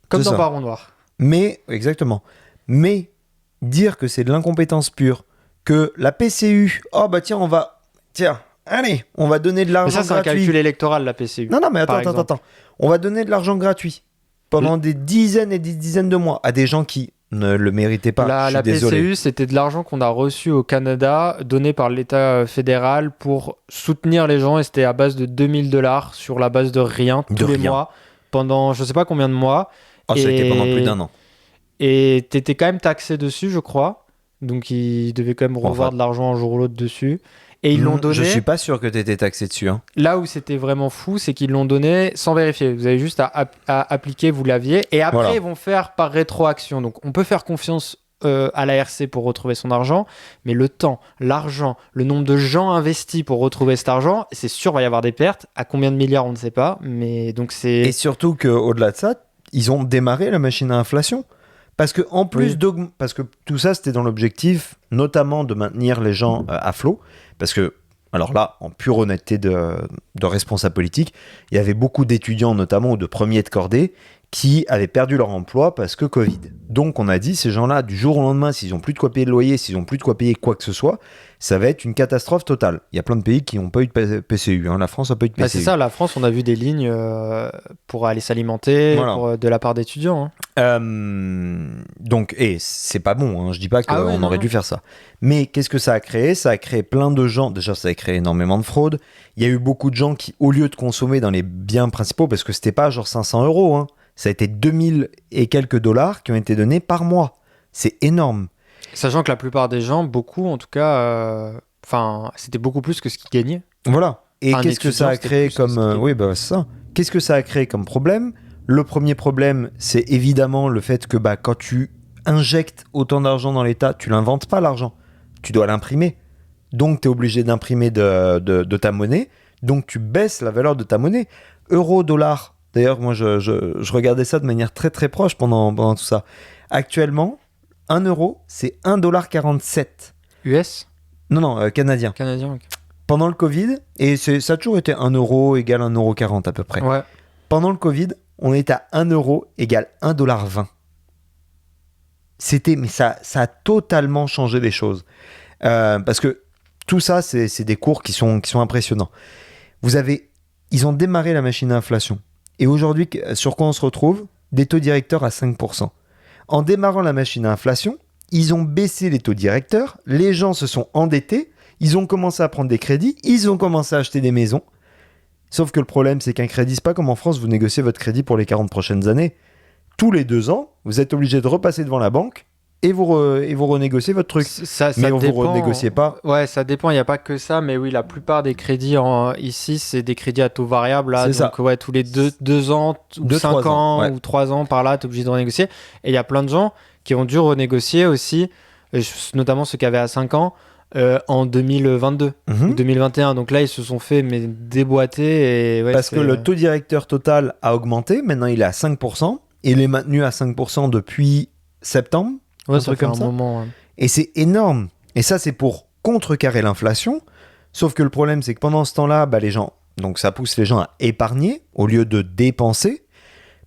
Comme C'est dans ça. Baron Noir. Mais, exactement. Mais, dire que c'est de l'incompétence pure, que la PCU, oh bah tiens, allez, on va donner de Mais l'argent ça, c'est un gratuit. calcul électoral, la PCU. Non, mais par attends. exemple. On va donner de l'argent gratuit pendant des dizaines et des dizaines de mois à des gens qui ne le méritaient pas. Je suis La désolé. PCU, c'était de l'argent qu'on a reçu au Canada, donné par l'État fédéral pour soutenir les gens, et c'était à base de $2000 sur la base de rien, De tous les rien. mois, pendant je sais pas combien de mois. Oh, ça a été Et- pendant plus d'1 an. Et t'étais quand même taxé dessus, je crois. Donc ils devaient quand même revoir Enfin. de l'argent un jour ou l'autre dessus. Et ils l'ont donné. Je suis pas sûr que tu étais taxé dessus. Hein. Là où c'était vraiment fou, c'est qu'ils l'ont donné sans vérifier. Vous avez juste à appliquer, vous l'aviez. Et après, Voilà. ils vont faire par rétroaction. Donc, on peut faire confiance à la RC pour retrouver son argent. Mais le temps, l'argent, le nombre de gens investis pour retrouver cet argent, c'est sûr, il va y avoir des pertes. À combien de milliards, on ne sait pas. Mais donc, c'est. Et surtout qu'au-delà de ça, ils ont démarré la machine à inflation. Parce que, en plus parce que tout ça, c'était dans l'objectif, notamment de maintenir les gens à flot. Parce que, alors là, en pure honnêteté de responsable politique, il y avait beaucoup d'étudiants, notamment, ou de premiers de cordée, qui avaient perdu leur emploi parce que Covid. Donc, on a dit, ces gens-là, du jour au lendemain, s'ils n'ont plus de quoi payer le loyer, s'ils n'ont plus de quoi payer quoi que ce soit, ça va être une catastrophe totale. Il y a plein de pays qui n'ont pas eu de PCU. Hein. La France n'a pas eu de PCU. Bah, c'est ça, la France, on a vu des lignes pour aller s'alimenter Voilà. de la part d'étudiants. Hein. Donc, et c'est pas bon, hein, je dis pas qu'on Ah ouais, non, aurait non. dû faire ça. Mais qu'est-ce que ça a créé? Ça a créé plein de gens. Déjà, ça a créé énormément de fraude. Il y a eu beaucoup de gens qui, au lieu de consommer dans les biens principaux, parce que c'était pas genre 500 €, hein, ça a été 2000 et quelques dollars qui ont été donnés par mois. C'est énorme. Sachant que la plupart des gens, beaucoup en tout cas, c'était beaucoup plus que ce qu'ils gagnaient. Voilà. Et Un qu'est-ce que ça a étudiant, créé c'était plus comme. que ce qui est- Oui, bah, c'est ça. Qu'est-ce que ça a créé comme problème? Le premier problème, c'est évidemment le fait que quand tu injectes autant d'argent dans l'État, tu l'inventes pas l'argent. Tu dois l'imprimer. Donc, tu es obligé d'imprimer de ta monnaie. Donc, tu baisses la valeur de ta monnaie. Euro, dollar. D'ailleurs, moi, je regardais ça de manière très, très proche pendant tout ça. Actuellement, 1 euro, c'est 1,47 $. US, Non, canadien. canadien. Ok. Pendant le Covid, et ça a toujours été 1 euro égale 1,40 € à peu près. Ouais. Pendant le Covid, on est à 1 euro égale 1,20 $. Mais ça a totalement changé les choses. Parce que tout ça, c'est des cours qui sont impressionnants. Ils ont démarré la machine à inflation. Et aujourd'hui, sur quoi on se retrouve? Des taux directeurs à 5%. En démarrant la machine à inflation, ils ont baissé les taux directeurs, les gens se sont endettés, ils ont commencé à prendre des crédits, ils ont commencé à acheter des maisons. Sauf que le problème, c'est qu'un crédit, c'est pas comme en France, vous négociez votre crédit pour les 40 prochaines années. Tous les 2 ans, vous êtes obligé de repasser devant la banque et vous renégociez votre truc. Mais vous renégociez pas. Ouais, ça dépend, il n'y a pas que ça, mais oui, la plupart des crédits ici, c'est des crédits à taux variable. Là, C'est donc, ça. ouais, tous les 2 ans, ou 5 3 ans, ans, ouais. ou 3 ans par là, tu es obligé de renégocier. Et il y a plein de gens qui ont dû renégocier aussi, notamment ceux qui avaient à 5 ans, en 2022 ou 2021. Donc là, ils se sont fait déboîter. Et, ouais, Parce que le taux directeur total a augmenté, maintenant il est à 5%, et il est maintenu à 5% depuis septembre. Ouais, un ça truc fait comme un ça. moment. Ouais. Et c'est énorme. Et ça, c'est pour contrecarrer l'inflation. Sauf que le problème, c'est que pendant ce temps-là, les gens, donc ça pousse les gens à épargner au lieu de dépenser,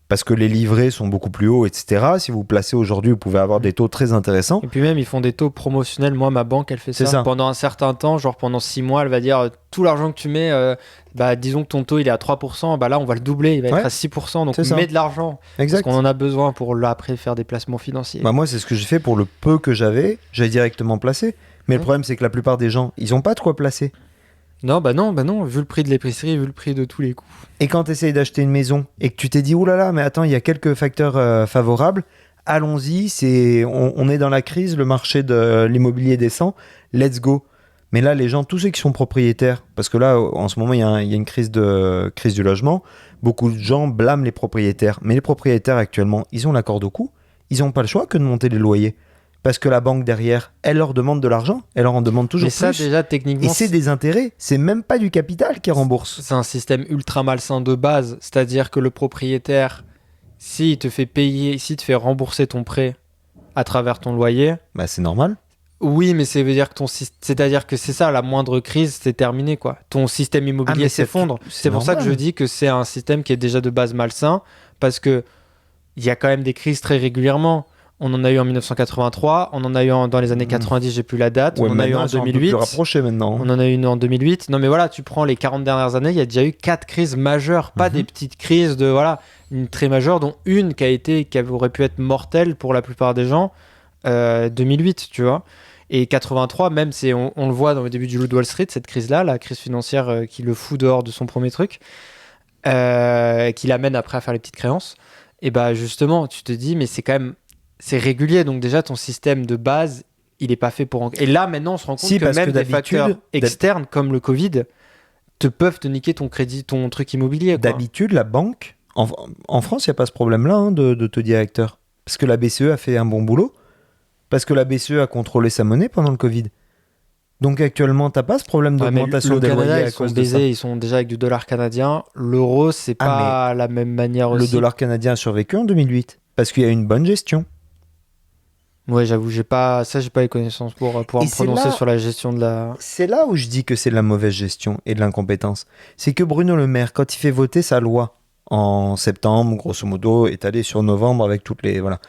parce que les livrets sont beaucoup plus hauts, etc. Si vous placez aujourd'hui, vous pouvez avoir des taux très intéressants. Et puis même, ils font des taux promotionnels. Moi, ma banque, elle fait C'est ça. ça. Pendant un certain temps, genre pendant 6 mois, elle va dire tout l'argent que tu mets, disons que ton taux il est à 3%, là on va le doubler, il va Ouais. être à 6%. Donc C'est ça. mets de l'argent. Exact. Parce qu'on en a besoin pour là, après faire des placements financiers. Moi, c'est ce que j'ai fait pour le peu que j'avais directement placé. Mais le problème, c'est que la plupart des gens, ils n'ont pas de quoi placer. Non, vu le prix de l'épicerie, vu le prix de tous les coûts. Et quand tu essayes d'acheter une maison et que tu t'es dit, oulala, mais attends, il y a quelques facteurs favorables, allons-y, on est dans la crise, le marché de l'immobilier descend, let's go. Mais là, les gens, tous ceux qui sont propriétaires, parce que là, en ce moment, il y a une crise du logement, beaucoup de gens blâment les propriétaires. Mais les propriétaires, actuellement, ils ont la corde au cou, ils n'ont pas le choix que de monter les loyers. Parce que la banque derrière, elle leur demande de l'argent, elle leur en demande toujours Mais ça, plus. déjà, techniquement, Et c'est des intérêts, c'est même pas du capital qui rembourse. c'est un système ultra malsain de base. C'est-à-dire que le propriétaire, s'il te fait payer, s'il te fait rembourser ton prêt à travers ton loyer, C'est normal. oui, mais ça veut dire que c'est-à-dire que c'est ça, la moindre crise, c'est terminé, quoi. Ton système immobilier mais c'est s'effondre. tout- c'est C'est pour ça que normal. je dis que c'est un système qui est déjà de base malsain, parce que il y a quand même des crises très régulièrement. On en a eu en 1983, on en a eu dans les années 90, j'ai plus la date, Ouais, on en a eu maintenant, en ils sont un peu 2008. plus rapprochés maintenant. On en a eu une en 2008. Non, mais voilà, tu prends les 40 dernières années, il y a déjà eu 4 crises majeures, pas des petites crises de, une très majeure, dont une qui aurait pu être mortelle pour la plupart des gens, 2008, tu vois. Et 83, même, on le voit dans le début du Loup de Wall Street, cette crise-là, la crise financière qui le fout dehors de son premier truc, qui l'amène après à faire les petites créances. Et justement, tu te dis, mais c'est régulier, donc déjà ton système de base, il n'est pas fait pour... Et là, maintenant, on se rend compte que parce même que des facteurs d'habitude- externes, comme le Covid, peuvent te niquer ton crédit, ton truc immobilier, quoi. D'habitude, la banque, en France, il n'y a pas ce problème-là de taux directeur. Parce que la BCE a fait un bon boulot. Parce que la BCE a contrôlé sa monnaie pendant le Covid. Donc actuellement, tu n'as pas ce problème Ouais, mais d'augmentation le des Canada, loyers à ils sont cause de ça. baisés, ils sont déjà avec du dollar canadien. L'euro, c'est pas la même manière Le aussi. dollar canadien a survécu en 2008. Parce qu'il y a eu une bonne gestion. Ouais, j'avoue, j'ai pas les connaissances pour pouvoir Et me c'est prononcer là- sur la gestion de la... C'est là où je dis que c'est de la mauvaise gestion et de l'incompétence. C'est que Bruno Le Maire, quand il fait voter sa loi en septembre, grosso modo, étalée sur novembre avec toutes les... Voilà.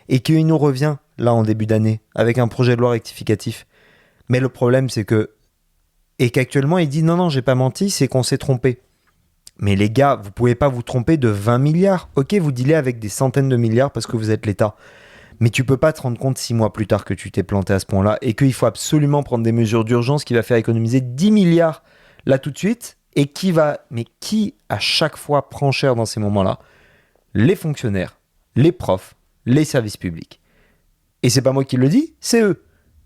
Et qu'il nous revient, là, en début d'année, avec un projet de loi rectificatif. Mais le problème, c'est que... Et qu'actuellement, il dit, non, j'ai pas menti, c'est qu'on s'est trompé. Mais les gars, vous pouvez pas vous tromper de 20 milliards. Ok, vous dealez avec des centaines de milliards parce que vous êtes l'État. Mais tu peux pas te rendre compte 6 mois plus tard que tu t'es planté à ce point-là et qu'il faut absolument prendre des mesures d'urgence qui va faire économiser 10 milliards là tout de suite et qui à chaque fois prend cher dans ces moments-là? Les fonctionnaires, les profs, les services publics. Et c'est pas moi qui le dis, c'est eux.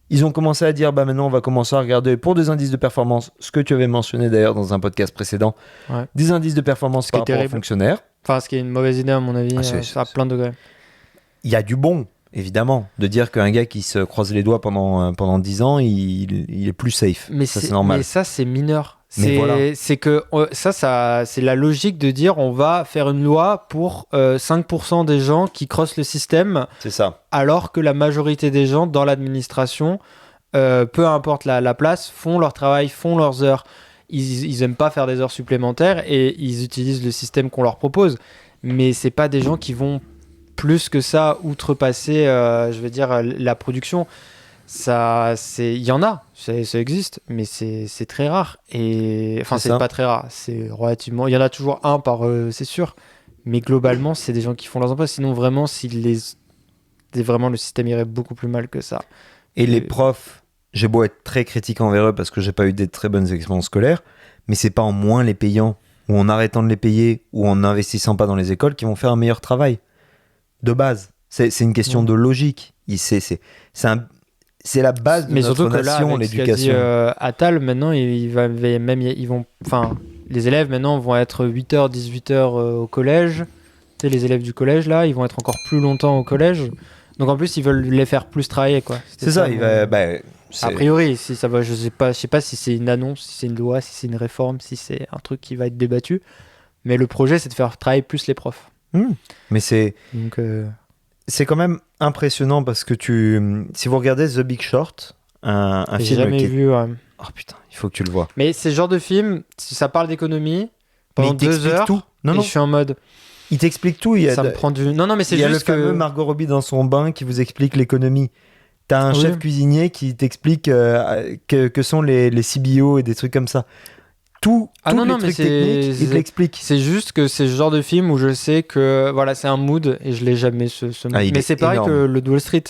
Ils ont commencé à dire, maintenant on va commencer à regarder pour des indices de performance, ce que tu avais mentionné d'ailleurs dans un podcast précédent, Ouais. des indices de performance Ce qui par est rapport aux terrible. fonctionnaires. Enfin, ce qui est une mauvaise idée, à mon avis, à plein de degrés. Il y a du bon, évidemment, de dire qu'un gars qui se croise les doigts pendant 10 ans, il est plus safe. Mais ça, c'est normal. Mais ça, c'est mineur. Mais voilà. C'est que ça, c'est la logique de dire on va faire une loi pour 5% des gens qui crossent le système, C'est ça. alors que la majorité des gens dans l'administration, peu importe la place, font leur travail, font leurs heures. Ils aiment pas faire des heures supplémentaires et ils utilisent le système qu'on leur propose. Mais c'est pas des gens qui vont plus que ça outrepasser, je veux dire, la production. Il y en a, ça existe, mais c'est très rare. Et enfin, C'est c'est ça. pas très rare, c'est relativement. Il y en a toujours un par, c'est sûr. Mais globalement, c'est des gens qui font leurs emplois. Sinon, vraiment, si les vraiment le système irait beaucoup plus mal que ça. Et les profs, j'ai beau être très critique envers eux parce que j'ai pas eu des très bonnes expériences scolaires, mais c'est pas en moins les payant ou en arrêtant de les payer ou en n'investissant pas dans les écoles qui vont faire un meilleur travail. De base, c'est une question de logique. C'est la base de mais notre surtout que là, nation, avec ce qu'a dit l'éducation. Attal, maintenant, les élèves maintenant vont être 8h, 18h au collège. Tu sais, les élèves du collège, là, ils vont être encore plus longtemps au collège. Donc en plus, ils veulent les faire plus travailler, quoi. C'est ça, a priori, si ça va, je sais pas si c'est une annonce, si c'est une loi, si c'est une réforme, si c'est un truc qui va être débattu. Mais le projet, c'est de faire travailler plus les profs. Mais c'est Donc, quand même impressionnant parce que si vous regardez The Big Short, un j'ai film jamais qui est... vu. Ouais. Oh putain, il faut que tu le vois. Mais c'est ce genre de film, si ça parle d'économie, pendant Mais il 2 t'explique heures, tout. Non, et non. je suis en mode, Il t'explique tout. ça me prend du... Non, mais c'est il y a juste le fameux que... Margot Robbie dans son bain qui vous explique l'économie. T'as un Oui. chef cuisinier qui t'explique que sont les CBO et des trucs comme ça. Tous les mais trucs techniques, il te l'explique. C'est juste que c'est ce genre de film où je sais que voilà, c'est un mood et je l'ai jamais ce mood. Ah, il mais est c'est pareil énorme. que le Wall Street.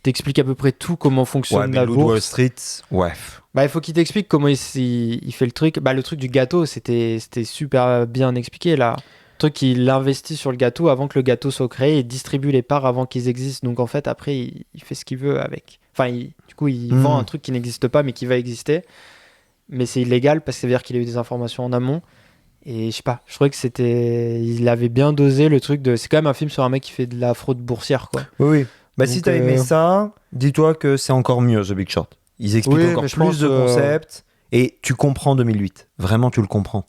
T'explique à peu près tout, comment fonctionne Ouais, mais la Loup de bourse. Wall Street, ouais. Bah, il faut qu'il t'explique comment il fait le truc. Bah, le truc du gâteau, c'était super bien expliqué là. Le truc qu'il investit sur le gâteau avant que le gâteau soit créé et distribue les parts avant qu'ils existent. Donc en fait, après, il fait ce qu'il veut avec. Enfin, du coup, il vend un truc qui n'existe pas mais qui va exister. Mais c'est illégal parce que ça veut dire qu'il a eu des informations en amont. Et je sais pas, je trouvais que il avait bien dosé le truc de. C'est quand même un film sur un mec qui fait de la fraude boursière, quoi. Oui. Bah, Donc, si t'as aimé ça, dis-toi que c'est encore mieux, The Big Short. Ils expliquent Oui, encore mais je plus pense, de concepts et tu comprends 2008. Vraiment, tu le comprends.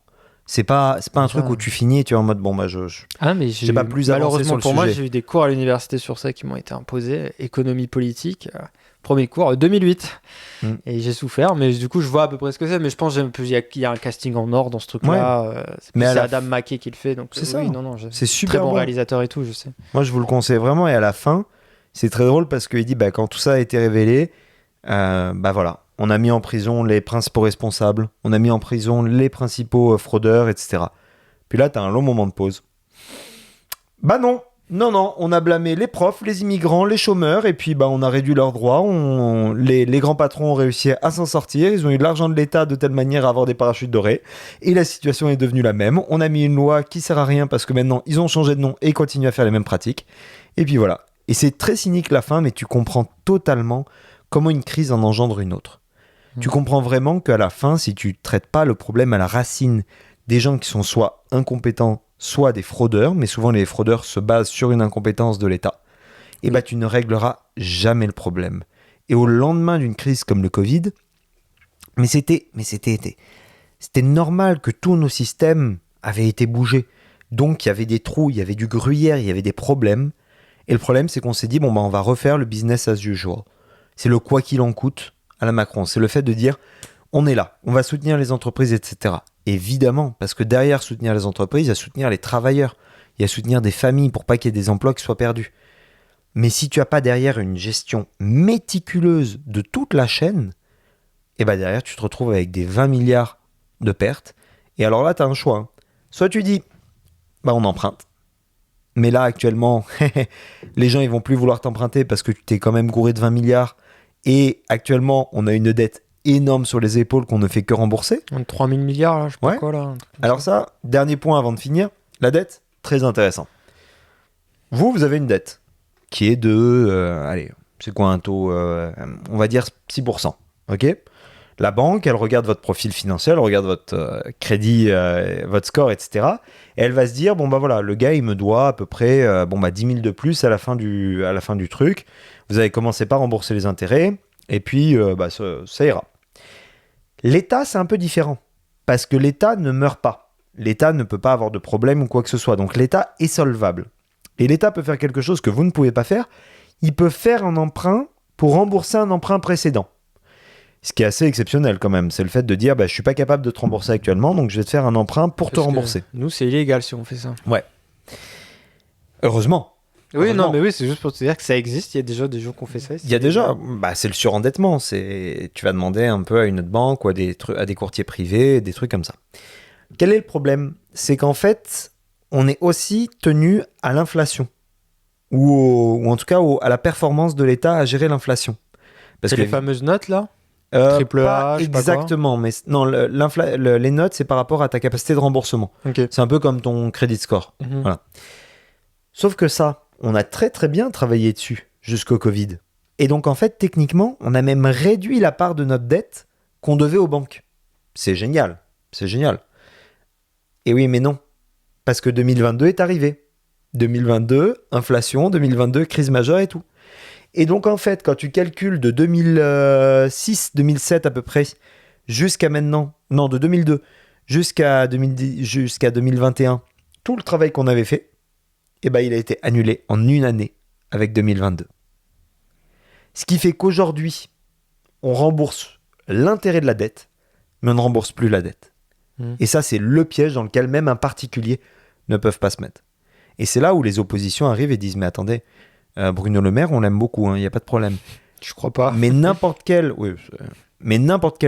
C'est pas un truc où tu finis et tu es en mode bon, bah, Ah, mais j'ai pas plus avancé malheureusement sur le pour moi, sujet. j'ai eu des cours à l'université sur ça qui m'ont été imposés. Économie politique, premier cours, 2008. Et j'ai souffert, mais du coup, je vois à peu près ce que c'est. Mais je pense qu'il y a un casting en or dans ce truc-là. Mais c'est à Adam McKay qui le fait. Donc, C'est ça. oui, non, C'est très super bon bon. réalisateur et tout, je sais. Moi, je vous le conseille vraiment. Et à la fin, c'est très drôle parce qu'il dit quand tout ça a été révélé, voilà, on a mis en prison les principaux responsables, on a mis en prison les principaux fraudeurs, etc. Puis là, t'as un long moment de pause. Bah non, on a blâmé les profs, les immigrants, les chômeurs, et puis on a réduit leurs droits. Les grands patrons ont réussi à s'en sortir, ils ont eu de l'argent de l'État de telle manière à avoir des parachutes dorés, et la situation est devenue la même. On a mis une loi qui sert à rien parce que maintenant ils ont changé de nom et continuent à faire les mêmes pratiques. Et puis voilà. Et c'est très cynique la fin, mais tu comprends totalement comment une crise en engendre une autre. Tu comprends vraiment qu'à la fin, si tu traites pas le problème à la racine des gens qui sont soit incompétents, soit des fraudeurs, mais souvent les fraudeurs se basent sur une incompétence de l'État, et tu ne régleras jamais le problème. Et au lendemain d'une crise comme le Covid, c'était normal que tous nos systèmes avaient été bougés. Donc il y avait des trous, il y avait du gruyère, il y avait des problèmes. Et le problème, c'est qu'on s'est dit, on va refaire le business as usual. C'est le quoi qu'il en coûte à la Macron. C'est le fait de dire, on est là, on va soutenir les entreprises, etc. Évidemment, parce que derrière soutenir les entreprises, il y a soutenir les travailleurs, il y a soutenir des familles pour pas qu'il y ait des emplois qui soient perdus. Mais si tu n'as pas derrière une gestion méticuleuse de toute la chaîne, et derrière, tu te retrouves avec des 20 milliards de pertes. Et alors là, tu as un choix. Soit tu dis, on emprunte. Mais là, actuellement, les gens, ils vont plus vouloir t'emprunter parce que tu t'es quand même gouré de 20 milliards. Et actuellement, on a une dette énorme sur les épaules qu'on ne fait que rembourser. 3 000 milliards, là, je sais pas Ouais. quoi, là. Alors ça, dernier point avant de finir, la dette, très intéressant. Vous avez une dette qui est de, c'est quoi un taux, on va dire 6%, ok ? La banque, elle regarde votre profil financier, elle regarde votre crédit, votre score, etc. Et elle va se dire, le gars, il me doit à peu près 10 000 de plus à la fin du truc. Vous avez commencé par rembourser les intérêts, et puis ça ira. L'État, c'est un peu différent, parce que l'État ne meurt pas. L'État ne peut pas avoir de problème ou quoi que ce soit. Donc l'État est solvable. Et l'État peut faire quelque chose que vous ne pouvez pas faire. Il peut faire un emprunt pour rembourser un emprunt précédent. Ce qui est assez exceptionnel quand même, c'est le fait de dire je suis pas capable de te rembourser actuellement, donc je vais te faire un emprunt pour te rembourser. Nous, c'est illégal si on fait ça. Ouais. Heureusement. Oui, Heureusement. non, mais oui, c'est juste pour te dire que ça existe. Il y a déjà des gens qui ont fait ça. Il y a déjà, c'est le surendettement. Tu vas demander un peu à une autre banque ou à des courtiers privés, des trucs comme ça. Quel est le problème ? C'est qu'en fait, on est aussi tenu à l'inflation. ou en tout cas à la performance de l'État à gérer l'inflation. Parce C'est que les fameuses notes là Triple pas A, je sais pas quoi. exactement, mais non, les notes, c'est par rapport à ta capacité de remboursement. Ok. C'est un peu comme ton credit score. Mhm. Voilà. Sauf que ça, on a très très bien travaillé dessus jusqu'au Covid. Et donc en fait, techniquement, on a même réduit la part de notre dette qu'on devait aux banques. C'est génial, c'est génial. Et oui, mais non. Parce que 2022 est arrivé. 2022, inflation, 2022, crise majeure et tout. Et donc en fait, quand tu calcules de 2006, 2007 à peu près, jusqu'à maintenant, non, de 2002 jusqu'à 2021, tout le travail qu'on avait fait, eh ben, il a été annulé en une année avec 2022. Ce qui fait qu'aujourd'hui, on rembourse l'intérêt de la dette, mais on ne rembourse plus la dette. Et ça, c'est le piège dans lequel même un particulier ne peut pas se mettre. Et c'est là où les oppositions arrivent et disent, mais attendez, Bruno Le Maire, on l'aime beaucoup, il n'y a pas de problème. Je crois pas. Mais n'importe quel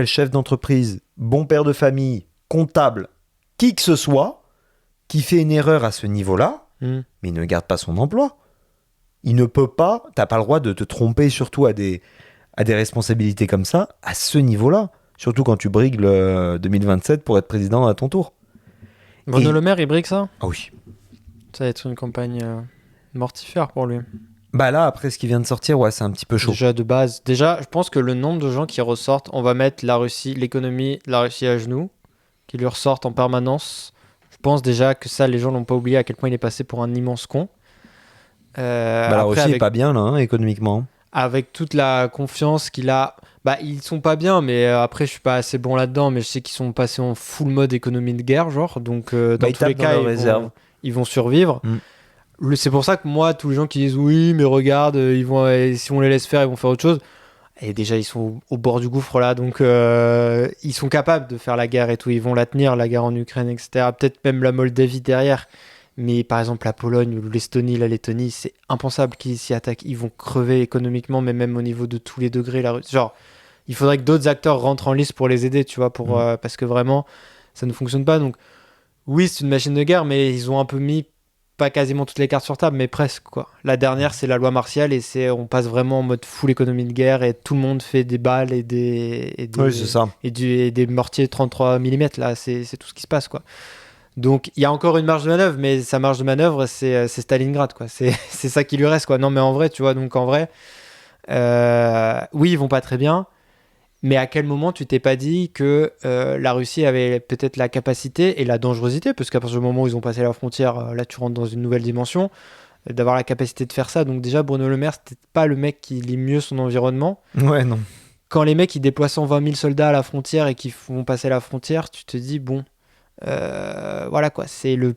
chef d'entreprise, bon père de famille, comptable, qui que ce soit, qui fait une erreur à ce niveau-là, mais il ne garde pas son emploi. Il ne peut pas, t'as pas le droit de te tromper surtout à des responsabilités comme ça, à ce niveau-là. Surtout quand tu brigues le 2027 pour être président à ton tour. Bruno Le Maire, il brigue ça? Ah oui. Ça va être une campagne mortifère pour lui. Bah là, après ce qui vient de sortir, ouais, c'est un petit peu chaud. Déjà de base. Déjà, je pense que le nombre de gens qui ressortent, on va mettre la Russie, l'économie de la Russie à genoux, qui lui ressortent en permanence. Je pense déjà que ça, les gens l'ont pas oublié à quel point il est passé pour un immense con. La Russie est pas bien là, économiquement. Avec toute la confiance qu'il a, ils sont pas bien, mais après je suis pas assez bon là-dedans, mais je sais qu'ils sont passés en full mode économie de guerre, genre, donc dans tous les cas ils vont survivre. C'est pour ça que moi, tous les gens qui disent oui, mais regarde, si on les laisse faire, ils vont faire autre chose. Et déjà, ils sont au bord du gouffre là, donc ils sont capables de faire la guerre et tout. Ils vont la tenir, la guerre en Ukraine, etc. Peut-être même la Moldavie derrière. Mais par exemple, la Pologne ou l'Estonie, la Lettonie, c'est impensable qu'ils s'y attaquent. Ils vont crever économiquement, mais même au niveau de tous les degrés. Genre, il faudrait que d'autres acteurs rentrent en lice pour les aider, tu vois, parce que vraiment, ça ne fonctionne pas. Donc, oui, c'est une machine de guerre, mais ils ont un peu mis, pas quasiment toutes les cartes sur table, mais presque, quoi. La dernière, c'est la loi martiale, et on passe vraiment en mode full économie de guerre, et tout le monde fait des balles et oui, c'est ça. et des mortiers 33 mm, là, c'est tout ce qui se passe, quoi. Donc, il y a encore une marge de manœuvre, mais sa marge de manœuvre, c'est Stalingrad, quoi. C'est ça qui lui reste, quoi. Non, mais en vrai, tu vois, donc en vrai, oui, ils vont pas très bien, mais à quel moment tu t'es pas dit que la Russie avait peut-être la capacité et la dangerosité, parce qu'à partir du moment où ils ont passé la frontière, là, tu rentres dans une nouvelle dimension, d'avoir la capacité de faire ça. Donc déjà, Bruno Le Maire, c'était pas le mec qui lit mieux son environnement. Ouais, non. Quand les mecs, ils déploient 120 000 soldats à la frontière et qu'ils font passer la frontière, tu te dis, bon... voilà quoi, c'est le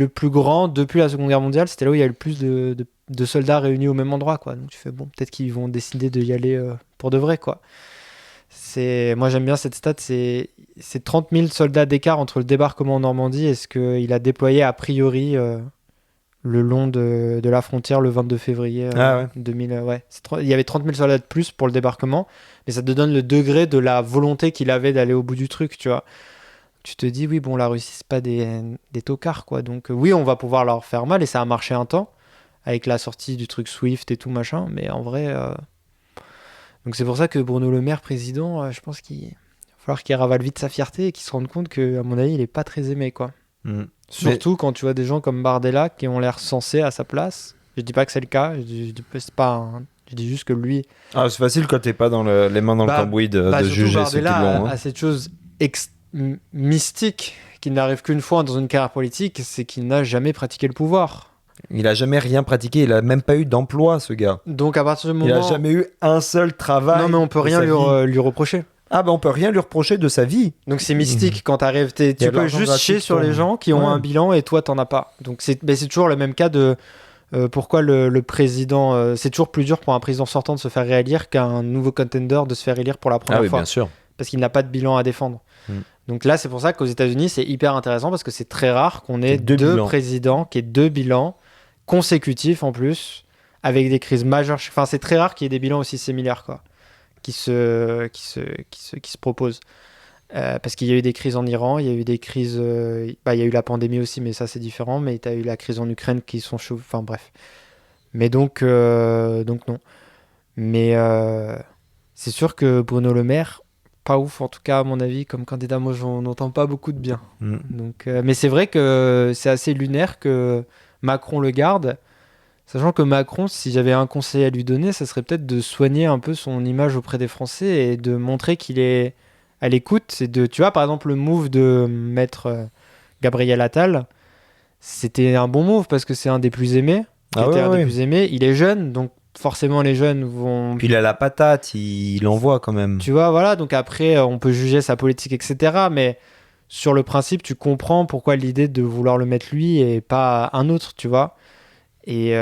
plus grand depuis la Seconde Guerre mondiale, c'était là où il y a le plus de soldats réunis au même endroit, quoi. Donc tu fais bon, peut-être qu'ils vont décider d'y aller pour de vrai, quoi. Moi j'aime bien cette stat, c'est 30 000 soldats d'écart entre le débarquement en Normandie et ce qu'il a déployé a priori le long de la frontière le 22 février 2000. Ouais. Il y avait 30 000 soldats de plus pour le débarquement, mais ça te donne le degré de la volonté qu'il avait d'aller au bout du truc, tu vois. Tu te dis, oui, bon, la Russie, c'est pas des tocards, quoi. Donc, oui, on va pouvoir leur faire mal, et ça a marché un temps, avec la sortie du truc SWIFT et tout, machin, mais en vrai... Donc, c'est pour ça que Bruno Le Maire, président, je pense qu'il va falloir qu'il ravale vite sa fierté et qu'il se rende compte qu'à mon avis, il est pas très aimé, quoi. Surtout quand tu vois des gens comme Bardella qui ont l'air sensés à sa place. Je dis pas que c'est le cas, je dis juste que lui... Ah, c'est facile quand t'es pas dans les mains dans le cambouis de juger ceux qui l'ont. Bardella a cette chose mystique qui n'arrive qu'une fois dans une carrière politique, c'est qu'il n'a jamais pratiqué le pouvoir. Il a jamais rien pratiqué, il a même pas eu d'emploi, ce gars. Donc à partir du moment... Il a jamais eu un seul travail. Non, mais on peut rien lui reprocher. Ah on peut rien lui reprocher de sa vie. Donc c'est mystique quand t'arrives, tu peux juste chier sur les gens qui ont un bilan et toi t'en as pas. Donc c'est toujours le même cas de pourquoi le président... c'est toujours plus dur pour un président sortant de se faire réélire qu'un nouveau contender de se faire élire pour la première fois. Bien sûr. Parce qu'il n'a pas de bilan à défendre. Donc là, c'est pour ça qu'aux États-Unis, c'est hyper intéressant parce que c'est très rare qu'on ait deux présidents qui aient deux bilans consécutifs en plus, avec des crises majeures. Enfin, c'est très rare qu'il y ait des bilans aussi similaires, quoi, qui se proposent. Parce qu'il y a eu des crises en Iran, il y a eu des crises... il y a eu la pandémie aussi, mais ça, c'est différent. Mais tu as eu la crise en Ukraine qui sont chauds. Enfin, bref. Mais donc non. Mais c'est sûr que Bruno Le Maire, pas ouf en tout cas à mon avis, comme candidat, moi j'en entends pas beaucoup de bien. Donc, mais c'est vrai que c'est assez lunaire que Macron le garde, sachant que Macron, si j'avais un conseil à lui donner, ça serait peut-être de soigner un peu son image auprès des Français et de montrer qu'il est à l'écoute. C'est de, tu vois, par exemple, le move de mettre Gabriel Attal, c'était un bon move parce que c'est un des plus aimés. Des plus aimés. Il est jeune, donc forcément les jeunes vont... Puis il a la patate, il envoie quand même. Tu vois, voilà, donc après, on peut juger sa politique, etc. Mais sur le principe, tu comprends pourquoi l'idée de vouloir le mettre lui et pas un autre, tu vois. Et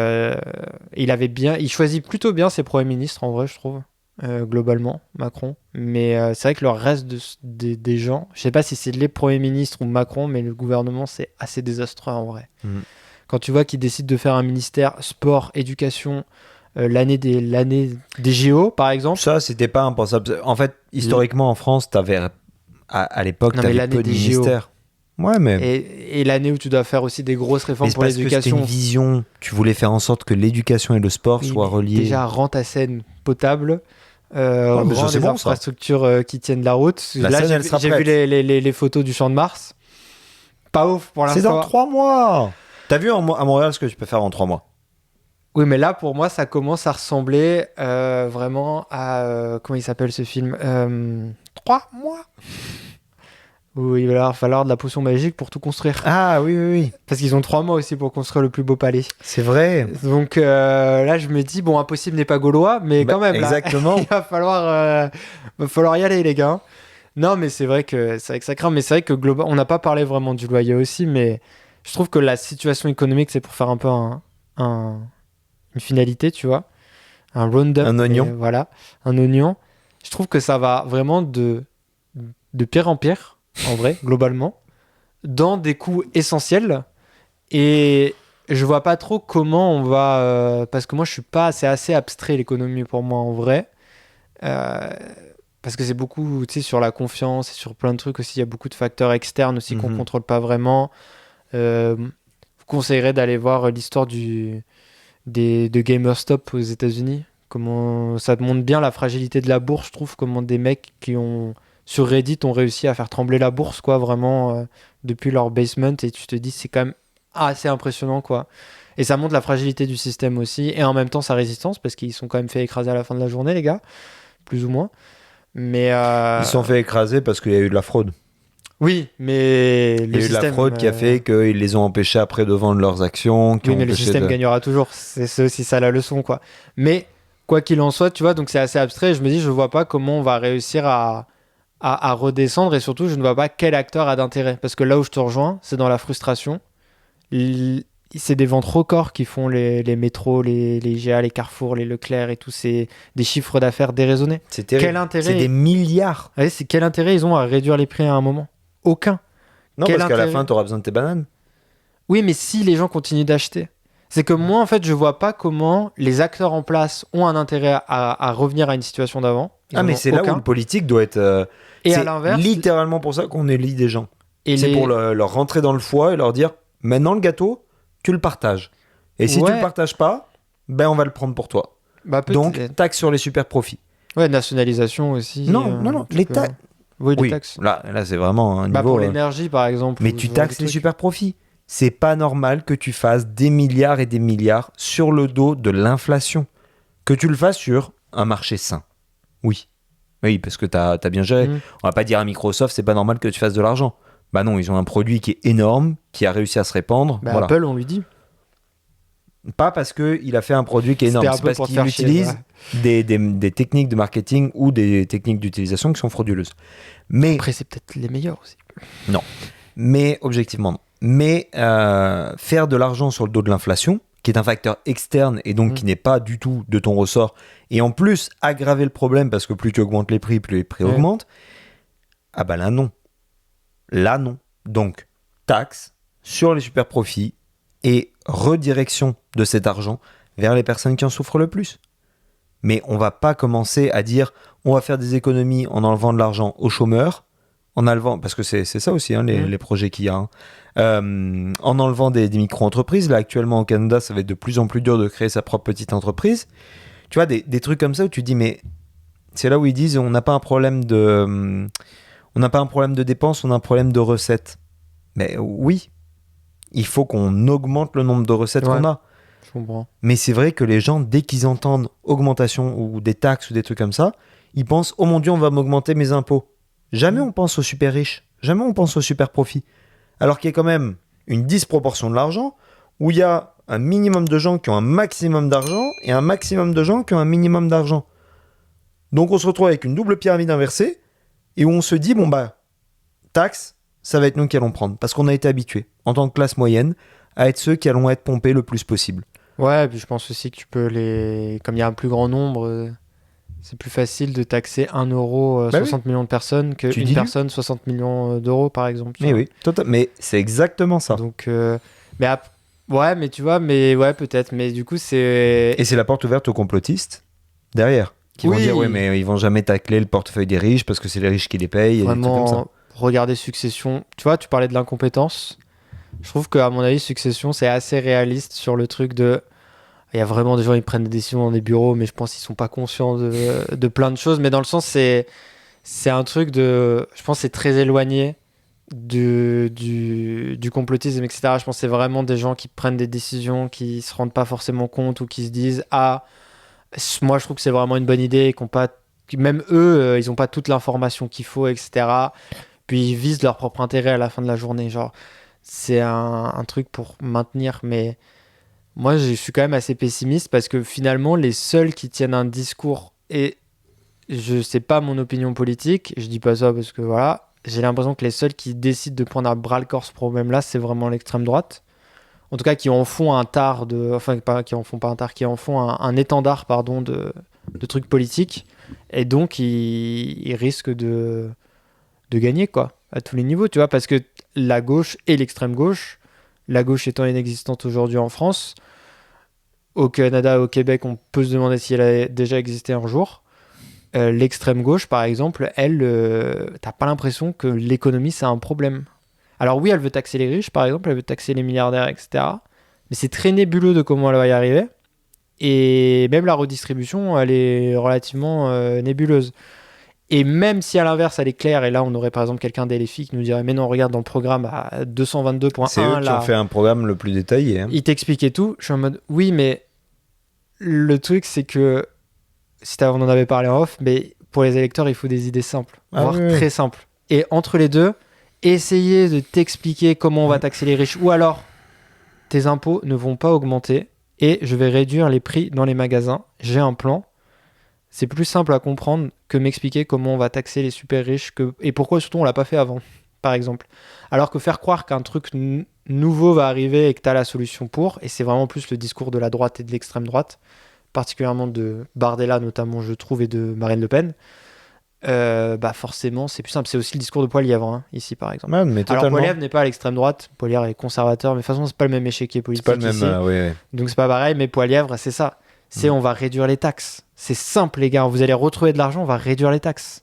il choisit plutôt bien ses premiers ministres, en vrai, je trouve, globalement, Macron. Mais c'est vrai que le reste des gens, je sais pas si c'est les premiers ministres ou Macron, mais le gouvernement, c'est assez désastreux, en vrai. Quand tu vois qu'ils décident de faire un ministère sport, éducation, l'année des JO, par exemple. Ça, c'était pas impensable. En fait, historiquement, en France, t'avais, à l'époque, t'avais peu de ministères. Ouais, mais... Et l'année où tu dois faire aussi des grosses réformes pour l'éducation. C'était une vision. Tu voulais faire en sorte que l'éducation et le sport soient reliés. Déjà, rends ta Seine potable. Rends des infrastructures qui tiennent la route. Là, j'ai vu les photos du Champ de Mars. Pas ouf pour l'instant. C'est dans 3 mois. T'as vu à Montréal ce que tu peux faire en 3 mois? Oui, mais là, pour moi, ça commence à ressembler vraiment à... comment il s'appelle ce film 3 mois où il va falloir de la potion magique pour tout construire. Ah oui. Parce qu'ils ont 3 mois aussi pour construire le plus beau palais. C'est vrai. Donc là, je me dis, bon, impossible n'est pas gaulois, mais quand même, exactement. Là, il va falloir y aller, les gars. Non, mais c'est vrai que ça craint. Mais c'est vrai que on n'a pas parlé vraiment du loyer aussi, mais je trouve que la situation économique, c'est pour faire un peu une finalité, tu vois. Un round-up. Un oignon. Voilà, un oignon. Je trouve que ça va vraiment de pire en pire, en vrai, globalement, dans des coûts essentiels. Et je vois pas trop comment on va... parce que moi, je suis pas... C'est assez abstrait, l'économie, pour moi, en vrai. Parce que c'est beaucoup, tu sais, sur la confiance et sur plein de trucs aussi. Il y a beaucoup de facteurs externes aussi qu'on contrôle pas vraiment. Je vous conseillerais d'aller voir l'histoire de GamerStop aux États-Unis. Comment ça te montre bien la fragilité de la bourse, je trouve, comment des mecs qui ont sur Reddit ont réussi à faire trembler la bourse, quoi, vraiment depuis leur basement, et tu te dis c'est quand même assez impressionnant, quoi. Et ça montre la fragilité du système aussi, et en même temps sa résistance, parce qu'ils sont quand même fait écraser à la fin de la journée, les gars, plus ou moins. Mais ils se sont fait écraser parce qu'il y a eu de la fraude. Oui, mais il y a eu de la fraude qui a fait qu'ils les ont empêchés après de vendre leurs actions. Oui, mais le système gagnera toujours. C'est aussi ça la leçon, quoi. Mais quoi qu'il en soit, tu vois, donc c'est assez abstrait. Je me dis, je vois pas comment on va réussir à redescendre, et surtout, je ne vois pas quel acteur a d'intérêt. Parce que là où je te rejoins, c'est dans la frustration. C'est des ventes records qui font les métros, les IGA, les Carrefour, les Leclerc et tout. C'est des chiffres d'affaires déraisonnés. C'est terrible. Quel intérêt... C'est des milliards. Ouais, quel intérêt ils ont à réduire les prix à un moment? Aucun. Non, parce qu'à la fin, tu auras besoin de tes bananes. Oui, mais si les gens continuent d'acheter. C'est que moi, en fait, je vois pas comment les acteurs en place ont un intérêt à revenir à une situation d'avant. Mais c'est là où le politique doit être... Et c'est à l'inverse... littéralement pour ça qu'on élit des gens. C'est pour leur rentrer dans le foie et leur dire, maintenant le gâteau, tu le partages. Et si tu le partages pas, ben on va le prendre pour toi. Donc, taxe sur les super profits. Ouais, nationalisation aussi. Non, les taxes... Oui, les taxes. Là, c'est vraiment un niveau... pour l'énergie, par exemple. Mais tu taxes les super profits. C'est pas normal que tu fasses des milliards et des milliards sur le dos de l'inflation. Que tu le fasses sur un marché sain. Oui, parce que t'as bien géré. On va pas dire à Microsoft, c'est pas normal que tu fasses de l'argent. Bah non, ils ont un produit qui est énorme, qui a réussi à se répandre. Voilà. Apple, on lui dit. Pas parce qu'il a fait un produit qui est énorme, c'est parce qu'il utilise des techniques de marketing ou des techniques d'utilisation qui sont frauduleuses. Mais, après, c'est peut-être les meilleurs aussi. Non, mais objectivement, non. Mais faire de l'argent sur le dos de l'inflation, qui est un facteur externe et donc qui n'est pas du tout de ton ressort, et en plus aggraver le problème parce que plus tu augmentes les prix, plus les prix augmentent, ah bah là non. Là non. Donc, taxe sur les super profits et redirection de cet argent vers les personnes qui en souffrent le plus. Mais on va pas commencer à dire on va faire des économies en enlevant de l'argent aux chômeurs, en enlevant, parce que c'est ça aussi, hein, les projets qu'il y a, hein. En enlevant des micro-entreprises. Là, actuellement, au Canada, ça va être de plus en plus dur de créer sa propre petite entreprise. Tu vois, des trucs comme ça où tu te dis, mais c'est là où ils disent, on n'a pas un problème de dépenses, on a un problème de recettes. Mais oui, il faut qu'on augmente le nombre de recettes qu'on a. Je comprends. Mais c'est vrai que les gens, dès qu'ils entendent augmentation ou des taxes ou des trucs comme ça, ils pensent, oh mon Dieu, on va m'augmenter mes impôts. Jamais on pense aux super riches, jamais on pense aux super profits. Alors qu'il y a quand même une disproportion de l'argent, où il y a un minimum de gens qui ont un maximum d'argent et un maximum de gens qui ont un minimum d'argent. Donc on se retrouve avec une double pyramide inversée, et où on se dit, bon bah, taxes, ça va être nous qui allons prendre, parce qu'on a été habitués, en tant que classe moyenne, à être ceux qui allons être pompés le plus possible. Ouais, et puis je pense aussi que tu peux comme il y a un plus grand nombre, c'est plus facile de taxer 1 euro 60 millions de personnes qu'une personne 60 millions d'euros, par exemple. Mais oui, mais c'est exactement ça. Donc, ouais, mais tu vois, mais ouais, peut-être, mais du coup, c'est... Et c'est la porte ouverte aux complotistes, derrière, qui vont dire, ouais, mais ils vont jamais tacler le portefeuille des riches, parce que c'est les riches qui les payent, Vraiment, et des trucs comme ça. Regarder Succession, tu vois, tu parlais de l'incompétence. Je trouve qu'à mon avis, Succession, c'est assez réaliste sur le truc de... Il y a vraiment des gens qui prennent des décisions dans des bureaux, mais je pense qu'ils sont pas conscients de plein de choses. Mais dans le sens, c'est un truc de... Je pense que c'est très éloigné du complotisme, etc. Je pense que c'est vraiment des gens qui prennent des décisions, qui se rendent pas forcément compte ou qui se disent « Ah, moi, je trouve que c'est vraiment une bonne idée. » Et même eux, ils ont pas toute l'information qu'il faut, etc. Puis ils visent leur propre intérêt à la fin de la journée. Genre, c'est un truc pour maintenir, mais... Moi, je suis quand même assez pessimiste parce que finalement, les seuls qui tiennent un discours, et je sais pas mon opinion politique, je dis pas ça parce que voilà, j'ai l'impression que les seuls qui décident de prendre à bras le corps ce problème-là, c'est vraiment l'extrême droite. En tout cas, qui en font un tard qui en font un étendard, pardon, de trucs politiques. Et donc, ils risquent de gagner, quoi, à tous les niveaux, tu vois, parce que la gauche et l'extrême gauche, la gauche étant inexistante aujourd'hui en France, au Canada, au Québec, on peut se demander si elle a déjà existé un jour. L'extrême gauche, par exemple, elle, t'as pas l'impression que l'économie, c'est un problème. Alors oui, elle veut taxer les riches, par exemple, elle veut taxer les milliardaires, etc. Mais c'est très nébuleux de comment elle va y arriver. Et même la redistribution, elle est relativement nébuleuse. Et même si à l'inverse, elle est claire, et là, on aurait par exemple quelqu'un d'LFI qui nous dirait « Mais non, regarde, dans le programme à 222.1... » C'est eux qui ont fait un programme le plus détaillé. Hein. Il t'explique et tout. Je suis en mode « Oui, mais le truc, c'est que... » On en avait parlé en off, mais pour les électeurs, il faut des idées simples, voire très simples. Et entre les deux, essayer de t'expliquer comment on va taxer les riches, ou alors tes impôts ne vont pas augmenter, et je vais réduire les prix dans les magasins. J'ai un plan. C'est plus simple à comprendre que m'expliquer comment on va taxer les super riches et pourquoi surtout on l'a pas fait avant, par exemple. Alors que faire croire qu'un truc nouveau va arriver et que tu as la solution pour, et c'est vraiment plus le discours de la droite et de l'extrême droite, particulièrement de Bardella notamment, je trouve, et de Marine Le Pen, bah forcément c'est plus simple. C'est aussi le discours de Poilievre, hein, ici par exemple. Ouais, mais alors Poilievre n'est pas à l'extrême droite, Poilievre est conservateur, mais de toute façon c'est pas le même échiquier politique. C'est pas le même, ici. Donc c'est pas pareil, mais Poilievre c'est ça. C'est on va réduire les taxes. C'est simple les gars, vous allez retrouver de l'argent, on va réduire les taxes.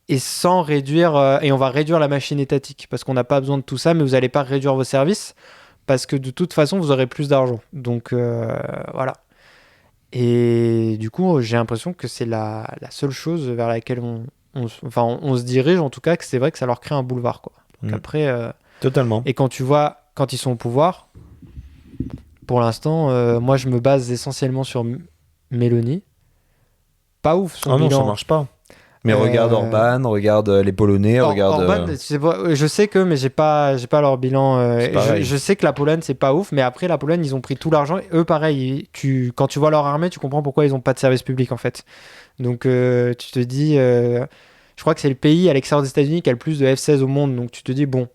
Et sans réduire, et on va réduire la machine étatique, parce qu'on n'a pas besoin de tout ça, mais vous n'allez pas réduire vos services, parce que de toute façon vous aurez plus d'argent. Donc voilà. Et du coup j'ai l'impression que c'est la seule chose vers laquelle on se dirige, en tout cas, que c'est vrai que ça leur crée un boulevard, quoi. Donc après... Totalement. Et quand tu vois, quand ils sont au pouvoir... Pour l'instant, moi, je me base essentiellement sur Mélanie. Pas ouf, son bilan. Non, ça marche pas. Mais regarde Orban, regarde les Polonais, regarde... Orban, je sais que, mais j'ai pas leur bilan. Je sais que la Pologne, c'est pas ouf, mais après, la Pologne, ils ont pris tout l'argent. Et eux, pareil, quand tu vois leur armée, tu comprends pourquoi ils ont pas de service public, en fait. Donc, tu te dis... je crois que c'est le pays, à l'extérieur des États-Unis, qui a le plus de F-16 au monde. Donc, tu te dis, bon,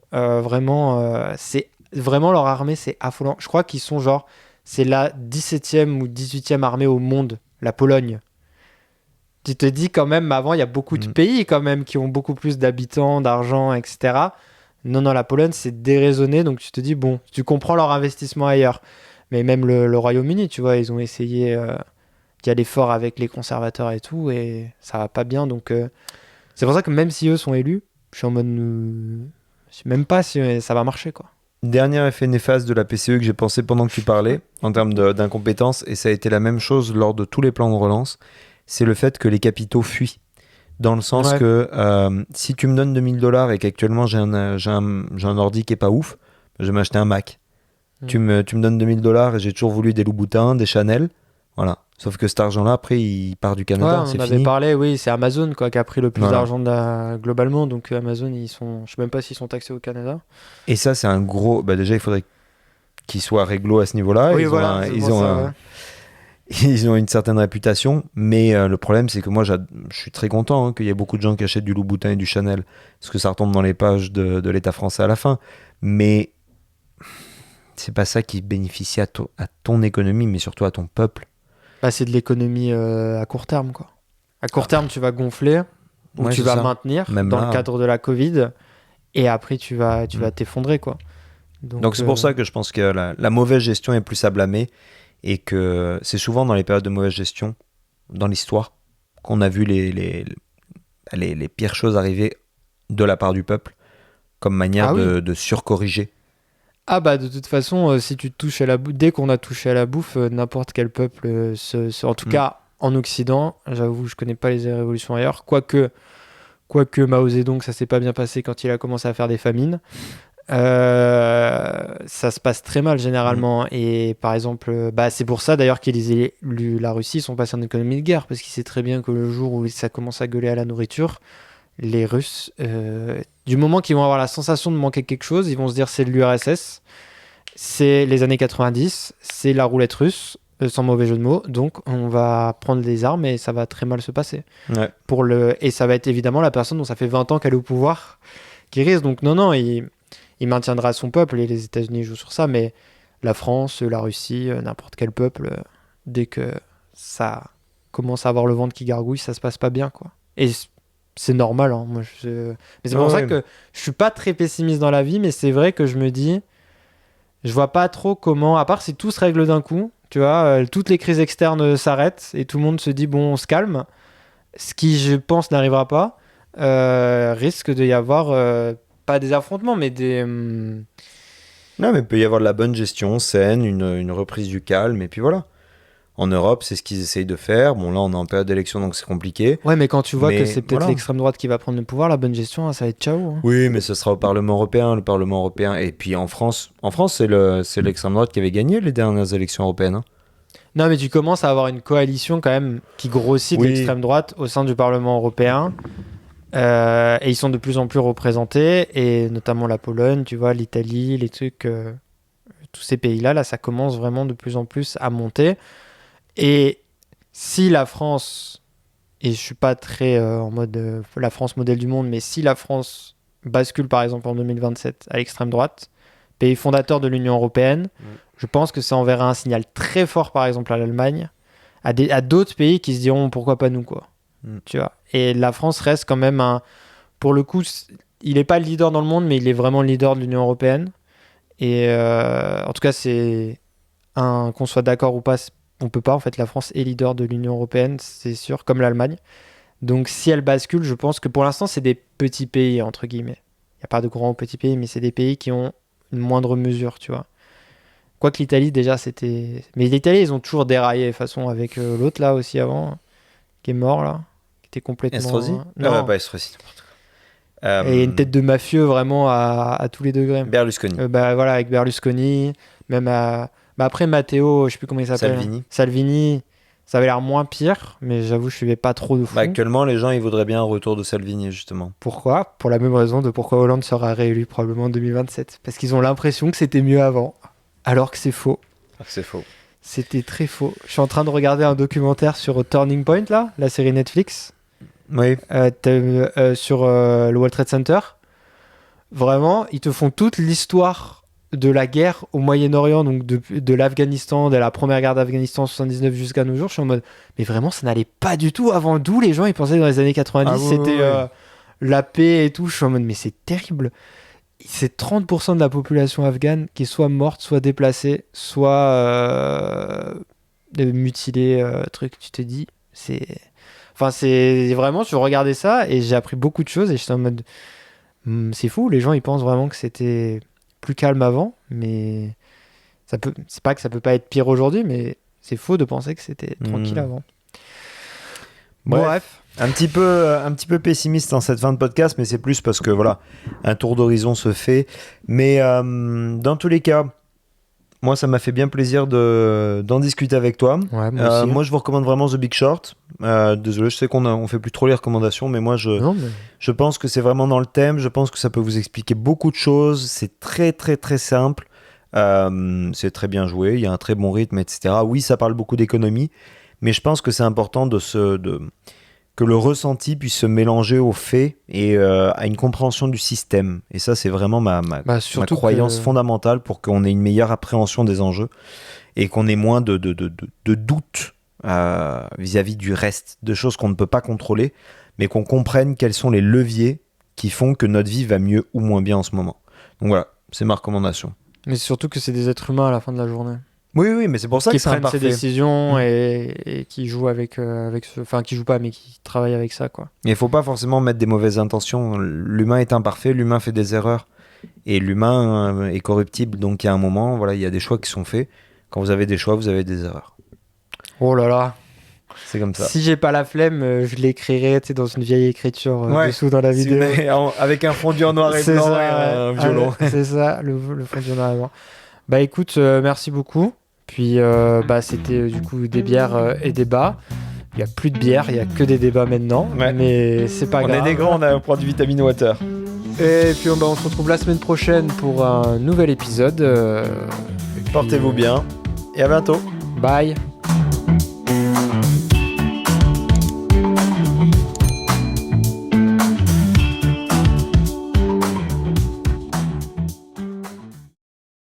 c'est... Vraiment, leur armée, c'est affolant. Je crois qu'ils sont genre... C'est la 17e ou 18e armée au monde, la Pologne. Tu te dis quand même, avant, il y a beaucoup de pays quand même qui ont beaucoup plus d'habitants, d'argent, etc. Non, la Pologne, c'est déraisonné. Donc, tu te dis, bon, tu comprends leur investissement ailleurs. Mais même le Royaume-Uni, tu vois, ils ont essayé d'y aller fort avec les conservateurs et tout. Et ça va pas bien. Donc, c'est pour ça que même si eux sont élus, je suis en mode. Je sais même pas si ça va marcher, quoi. Dernier effet néfaste de la PCE que j'ai pensé pendant que tu parlais, en termes d'incompétence, et ça a été la même chose lors de tous les plans de relance, c'est le fait que les capitaux fuient. Dans le sens que si tu me donnes $2000 et qu'actuellement j'ai un ordi qui est pas ouf, je vais m'acheter un Mac. Tu me donnes $2000 et j'ai toujours voulu des Louboutins, des Chanel. Voilà. Sauf que cet argent-là, après, il part du Canada. Ouais, c'est on fini. avait parlé, oui, c'est Amazon quoi, qui a pris le plus Voilà. d'argent globalement. Donc Amazon, je sais même pas s'ils sont taxés au Canada. Et ça, c'est un gros. Bah, déjà, il faudrait qu'ils soient réglo à ce niveau-là. Oui, voilà. Ils ont une certaine réputation, mais le problème, c'est que moi, je suis très content qu'il y ait beaucoup de gens qui achètent du Louboutin et du Chanel, parce que ça retombe dans les pages de l'État français à la fin. Mais c'est pas ça qui bénéficie à ton économie, mais surtout à ton peuple. Bah, c'est de l'économie à court terme, quoi. À court terme, tu vas gonfler, ou Ouais, tu c'est vas ça. maintenir Même dans là. le cadre de la Covid, et après, tu vas t'effondrer, quoi. Donc c'est pour ça que je pense que la mauvaise gestion est plus à blâmer, et que c'est souvent dans les périodes de mauvaise gestion, dans l'histoire, qu'on a vu les pires choses arriver de la part du peuple, comme manière de surcorriger. Ah bah de toute façon, si tu te touches à la bouffe, dès qu'on a touché à la bouffe, n'importe quel peuple, en tout cas en Occident, j'avoue, je connais pas les révolutions ailleurs, quoique Mao Zedong, ça s'est pas bien passé quand il a commencé à faire des famines. Ça se passe très mal généralement, et par exemple, c'est pour ça d'ailleurs la Russie, ils sont passés en économie de guerre, parce qu'il sait très bien que le jour où ça commence à gueuler à la nourriture, les Russes, du moment qu'ils vont avoir la sensation de manquer quelque chose, ils vont se dire c'est de l'URSS, c'est les années 90, c'est la roulette russe, sans mauvais jeu de mots, donc on va prendre des armes et ça va très mal se passer. Ouais. Et ça va être évidemment la personne dont ça fait 20 ans qu'elle est au pouvoir qui risque, donc non, il maintiendra son peuple, et les États-Unis jouent sur ça, mais la France, la Russie, n'importe quel peuple, dès que ça commence à avoir le ventre qui gargouille, ça se passe pas bien, quoi. Et c'est normal, hein. Mais c'est pour ça que je suis pas très pessimiste dans la vie, mais c'est vrai que je me dis, je vois pas trop comment, à part si tout se règle d'un coup, tu vois, toutes les crises externes s'arrêtent et tout le monde se dit bon, on se calme, ce qui je pense n'arrivera pas, risque de y avoir pas des affrontements, mais des Non, mais il peut y avoir de la bonne gestion saine, une reprise du calme, et puis voilà. En Europe, c'est ce qu'ils essayent de faire. Bon, là, on est en période d'élection, donc c'est compliqué. Ouais, mais quand tu vois Mais que c'est peut-être voilà. l'extrême droite qui va prendre le pouvoir, la bonne gestion, hein, ça va être ciao, hein. Oui, mais ce sera au Parlement européen. Le Parlement européen. Et puis en France, c'est l'extrême droite qui avait gagné les dernières élections européennes. Hein. Non, mais tu commences à avoir une coalition quand même qui grossit de l'extrême droite au sein du Parlement européen. Et ils sont de plus en plus représentés, et notamment la Pologne, tu vois, l'Italie, les trucs, tous ces pays-là, là, ça commence vraiment de plus en plus à monter. Et si la France, et je suis pas très en mode la France modèle du monde, mais si la France bascule par exemple en 2027 à l'extrême droite, pays fondateur de l'Union européenne, je pense que ça enverra un signal très fort par exemple à l'Allemagne, à d'autres pays qui se diront pourquoi pas nous, quoi. Tu vois. Et la France reste quand même pour le coup, il n'est pas le leader dans le monde, mais il est vraiment le leader de l'Union européenne. Et en tout cas, qu'on soit d'accord ou pas, on peut pas. En fait, la France est leader de l'Union européenne, c'est sûr, comme l'Allemagne. Donc, si elle bascule, je pense que pour l'instant, c'est des petits pays, entre guillemets. Il n'y a pas de grands petits pays, mais c'est des pays qui ont une moindre mesure, tu vois. Quoique l'Italie, déjà, c'était... Mais l'Italie, ils ont toujours déraillé, de toute façon, avec l'autre, là, aussi, avant, qui est mort, là. Était complètement... Estrosi Non. Pas Estrosi, n'importe quoi. Et une tête de mafieux vraiment à tous les degrés. Berlusconi. Voilà, avec Berlusconi, même après Matteo, je sais plus comment il s'appelle. Salvini, ça avait l'air moins pire, mais j'avoue, je suivais pas trop de fond. Actuellement, les gens, ils voudraient bien un retour de Salvini, justement. Pourquoi ? Pour la même raison de pourquoi Hollande sera réélu probablement en 2027. Parce qu'ils ont l'impression que c'était mieux avant, alors que c'est faux. C'est faux. C'était très faux. Je suis en train de regarder un documentaire sur Turning Point, là, la série Netflix. Oui. Sur le World Trade Center. Vraiment, ils te font toute l'histoire de la guerre au Moyen-Orient, donc de l'Afghanistan, de la première guerre d'Afghanistan en 79 jusqu'à nos jours. Je suis en mode, mais vraiment, ça n'allait pas du tout avant. D'où les gens, ils pensaient dans les années 90, c'était la paix et tout. Je suis en mode, mais c'est terrible. C'est 30% de la population afghane qui est soit morte, soit déplacée, soit mutilée, truc. Tu te dis, c'est vraiment, tu regardais ça et j'ai appris beaucoup de choses et j'étais en mode, C'est fou, les gens ils pensent vraiment que c'était plus calme avant, mais c'est pas que ça peut pas être pire aujourd'hui, mais c'est faux de penser que c'était tranquille avant. Bref. Un petit peu pessimiste en cette fin de podcast, mais c'est plus parce que voilà, un tour d'horizon se fait. Mais dans tous les cas, moi ça m'a fait bien plaisir d'en discuter avec toi. Ouais, moi aussi. Moi je vous recommande vraiment The Big Short. Désolé, je sais qu'on fait plus trop les recommandations, mais moi je pense que c'est vraiment dans le thème. Je pense que ça peut vous expliquer beaucoup de choses. C'est très très très simple. C'est très bien joué. Il y a un très bon rythme, etc. Oui, ça parle beaucoup d'économie, mais je pense que c'est important que le ressenti puisse se mélanger aux faits et à une compréhension du système. Et ça, c'est vraiment ma croyance fondamentale pour qu'on ait une meilleure appréhension des enjeux et qu'on ait moins de doutes vis-à-vis du reste, de choses qu'on ne peut pas contrôler, mais qu'on comprenne quels sont les leviers qui font que notre vie va mieux ou moins bien en ce moment. Donc voilà, c'est ma recommandation. Mais c'est surtout que c'est des êtres humains à la fin de la journée. Oui, mais c'est pour ça qui que c'est prennent imparfait. ces décisions et qui jouent qui jouent pas, mais qui travaillent avec ça, quoi. Il faut pas forcément mettre des mauvaises intentions. L'humain est imparfait, l'humain fait des erreurs et l'humain est corruptible. Donc il y a un moment, voilà, il y a des choix qui sont faits. Quand vous avez des choix, vous avez des erreurs. Oh là là. C'est comme ça. Si j'ai pas la flemme, je l'écrirai dans une vieille écriture dessous dans la vidéo. Avec un fondu en noir et C'est blanc ça, et un violon. C'est ça, le fondu en noir et blanc. Bah écoute, merci beaucoup. Puis c'était du coup des bières et des bas. Il n'y a plus de bière, il n'y a que des débats maintenant. Ouais. Mais c'est pas grave. On est des grands, on prend du vitamine water. Et puis on se retrouve la semaine prochaine pour un nouvel épisode. Portez-vous bien et à bientôt. Bye.